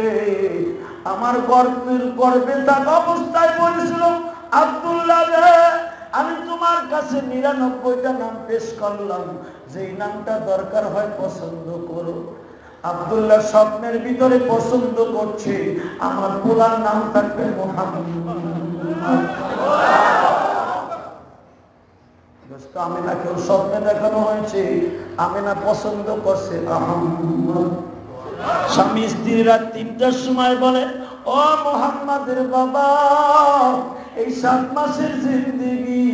আমার গর্বে থাকা অবস্থায় বলেছিল আব্দুল্লাহ রে, আমি তোমার কাছে 99টা নাম পেশ করলাম, যেই নামটা দরকার হয় পছন্দ করো। আব্দুল্লাহ স্বপ্নের ভিতরে পছন্দ করছে আমার পুরার নাম থাকবে মুহাম্মদ। আমিনাকেও স্বপ্নে দেখানো হয়েছে, আমিনা পছন্দ করছে আহমদ। স্বামী স্ত্রীরা 3টার সময় বলে ও মুহাম্মাদের বাবা, এই 7 মাসের জিন্দেগি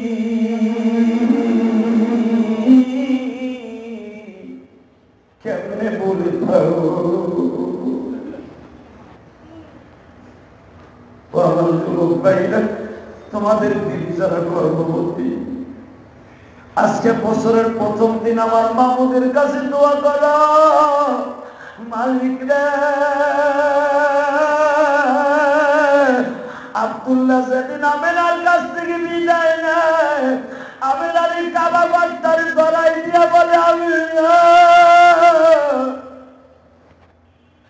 কেমনে বলে থাকো? ভাইরা, তোমাদের বিবি যারা গর্ভবতী, আজকে বছরের প্রথম দিন আমার মাহমুদের কাছে দোয়া করো, মালিক রে, আব্দুল্লাহ যেদিন আমেনার কাছ থেকে বিদায় নেয়, আমেনার এই কাবা বাচ্চার গলায় দিয়া বলে, আমি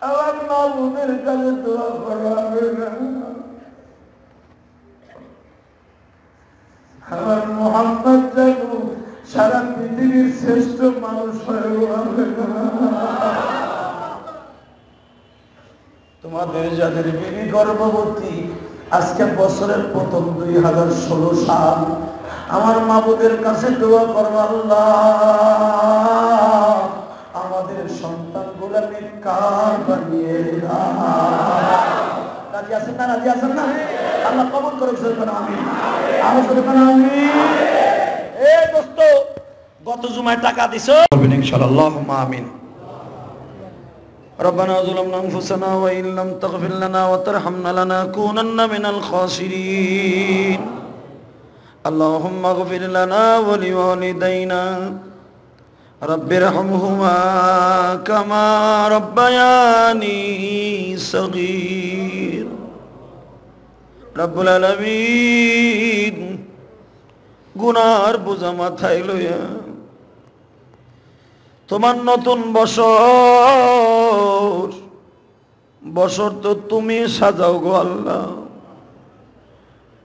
আমার মাহমুদের কাছে দোয়া করো, আমার মোহাম্মদ যেন সারা পৃথিবীর শ্রেষ্ঠ মানুষ হয়ে উঠবে। তোমাদের যাদের বিবি গর্ভবতী, আজকে বছরের প্রথম 2016 সাল, আমার মাবুদের কাছে দোয়া করো, আল্লাহ আমাদের সন্তানগুলো নেককার বানিয়ে দাও। রাজি আছেন না? রাজি আছেন না? আল্লাহ কবুল করুক। আমিন। দোস্ত, গত জুমায় টাকা দিছো, বলবেন ইনশাআল্লাহ, আমিন। ربنا ظلمنا أنفسنا وإن لم تغفر لنا وترحمنا لنكونن من الخاسرين اللهم اغفر لنا ولوالدينا رب ارحمهما كما ربياني صغير رب العالمين গুনার বোঝা মাথায় লইয়া তোমার নতুন বছর তো তুমি সাজাও গো আল্লাহ।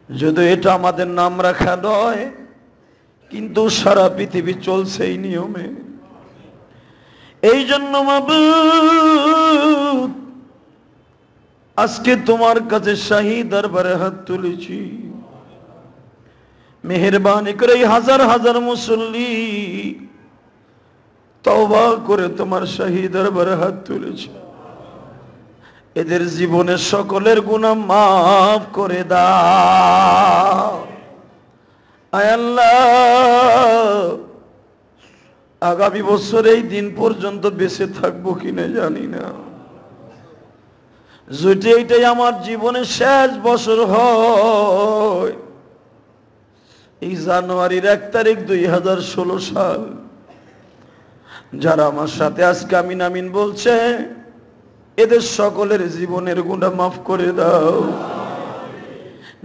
যদি এটা আমাদের নাম রাখা নয়, কিন্তু সারা পৃথিবী চলছে এই নিয়মে। এই জন্য মাবুদ, আজকে তোমার কাছে শাহী দরবারে হাত তুলেছি, মেহেরবানি করে এই হাজার হাজার মুসল্লি তওবা করে তোমার শাহী দরবারে হাত তুলেছি, এদের জীবনের সকলের গুনাহ মাফ করে দাও। আয় আল্লাহ, আগামী বছর এই দিন পর্যন্ত বেঁচে থাকবো কিনা জানি না, যদি এইটাই আমার জীবনের শেষ বছর হয়, এই জানুয়ারির 1 তারিখ 2016 সাল, যারা আমার সাথে আজকে আমিন আমিন বলছে, এদের সকলের জীবনের গুনাহ মাফ করে দাও।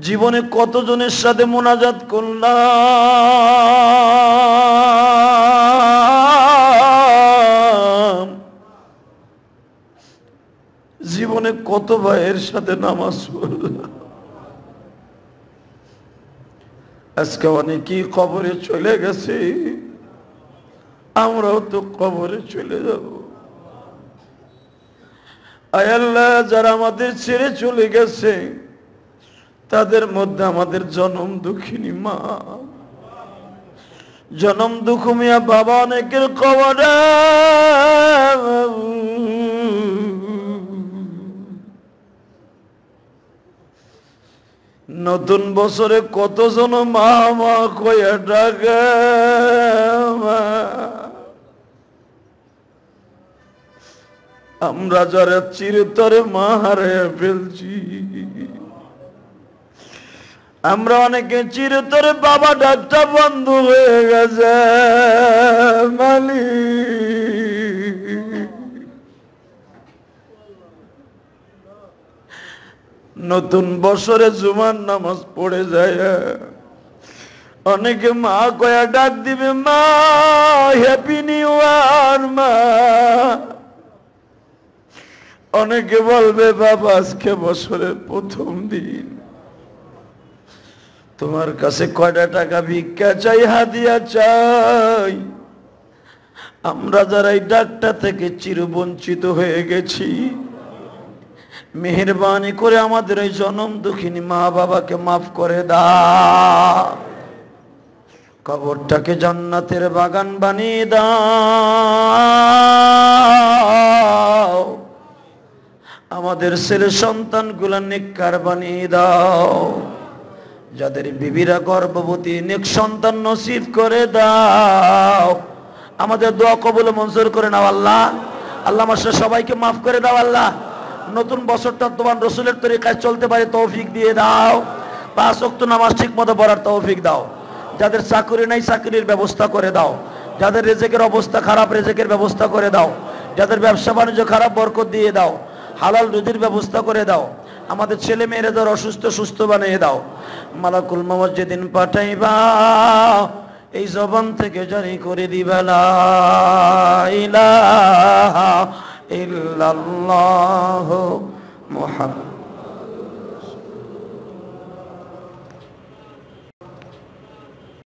জীবনে কতজনের সাথে মোনাজাত করলাম, জীবনে কত ভাইয়ের সাথে নামাজ পড়লাম, আজকে অনেকেই কবরে চলে গেছে, আমরাও তো কবরে চলে যাব। আয় আল্লাহ, যারা আমাদের ছেড়ে চলে গেছে, তাদের মধ্যে আমাদের জনম দুঃখিনী মা, জনম দুঃখিয়া বাবা অনেকের কবরে, নতুন বছরে কতজন মা মা কইয়া ডাকে, আমরা যারা চিরতরে মা হারিয়ে ফেলছি, আমরা অনেকে চিরতরে বাবা ডাকটা বন্ধ হয়ে গেছে। মালিক, নতুন বছরে জুমার নামাজ পড়ে যায়, অনেকে মা কয়া ডাক দিবে, মা হ্যাপি নিউ ইয়ার মা। অনেকে বলবে, বাবা আজকে বছরের প্রথম দিন, তোমার কাছে কয়টা টাকা ভিক্ষা চাই, হাদিয়া চাই। আমরা যারা এই ডাকটা থেকে চিরবঞ্চিত হয়ে গেছি, মেহেরবানি করে আমাদের এই জনম দুঃখিনী মা বাবাকে মাফ করে দাও, কবরটাকে জান্নাতের বাগান বানিয়ে দাও, আমাদের ছেলে সন্তানগুলা নেককার বানিয়ে দাও, যাদের বিবিরা গর্ভবতী নেক সন্তান নসিব করে দাও, আমাদের দোয়া কবুল মঞ্জুর করে নাও আল্লাহ। আল্লাহ আমার সবাইকে মাফ করে দাও আল্লাহ। নতুন বছরটা তোমার রসুলের তরিকায় চলতে পারে তৌফিক দিয়ে দাও। 5 ওয়াক্ত নামাজ ঠিক মতো পড়ার তৌফিক দাও। যাদের চাকরি নাই চাকরির ব্যবস্থা করে দাও। যাদের রিজিকের অবস্থা খারাপ রিজিকের ব্যবস্থা করে দাও। যাদের ব্যবসা বাণিজ্য খারাপ বরকত দিয়ে দাও। হালাল রুজির ব্যবস্থা করে দাও। আমাদের ছেলে মেয়েরা যারা অসুস্থ সুস্থ বানিয়ে দাও। মালাকুল মউত যেদিন পাঠাইবা এই জবান থেকে জারি করে দিবা লা ইলাহা ইল্লাল্লাহু মুহাম্মাদ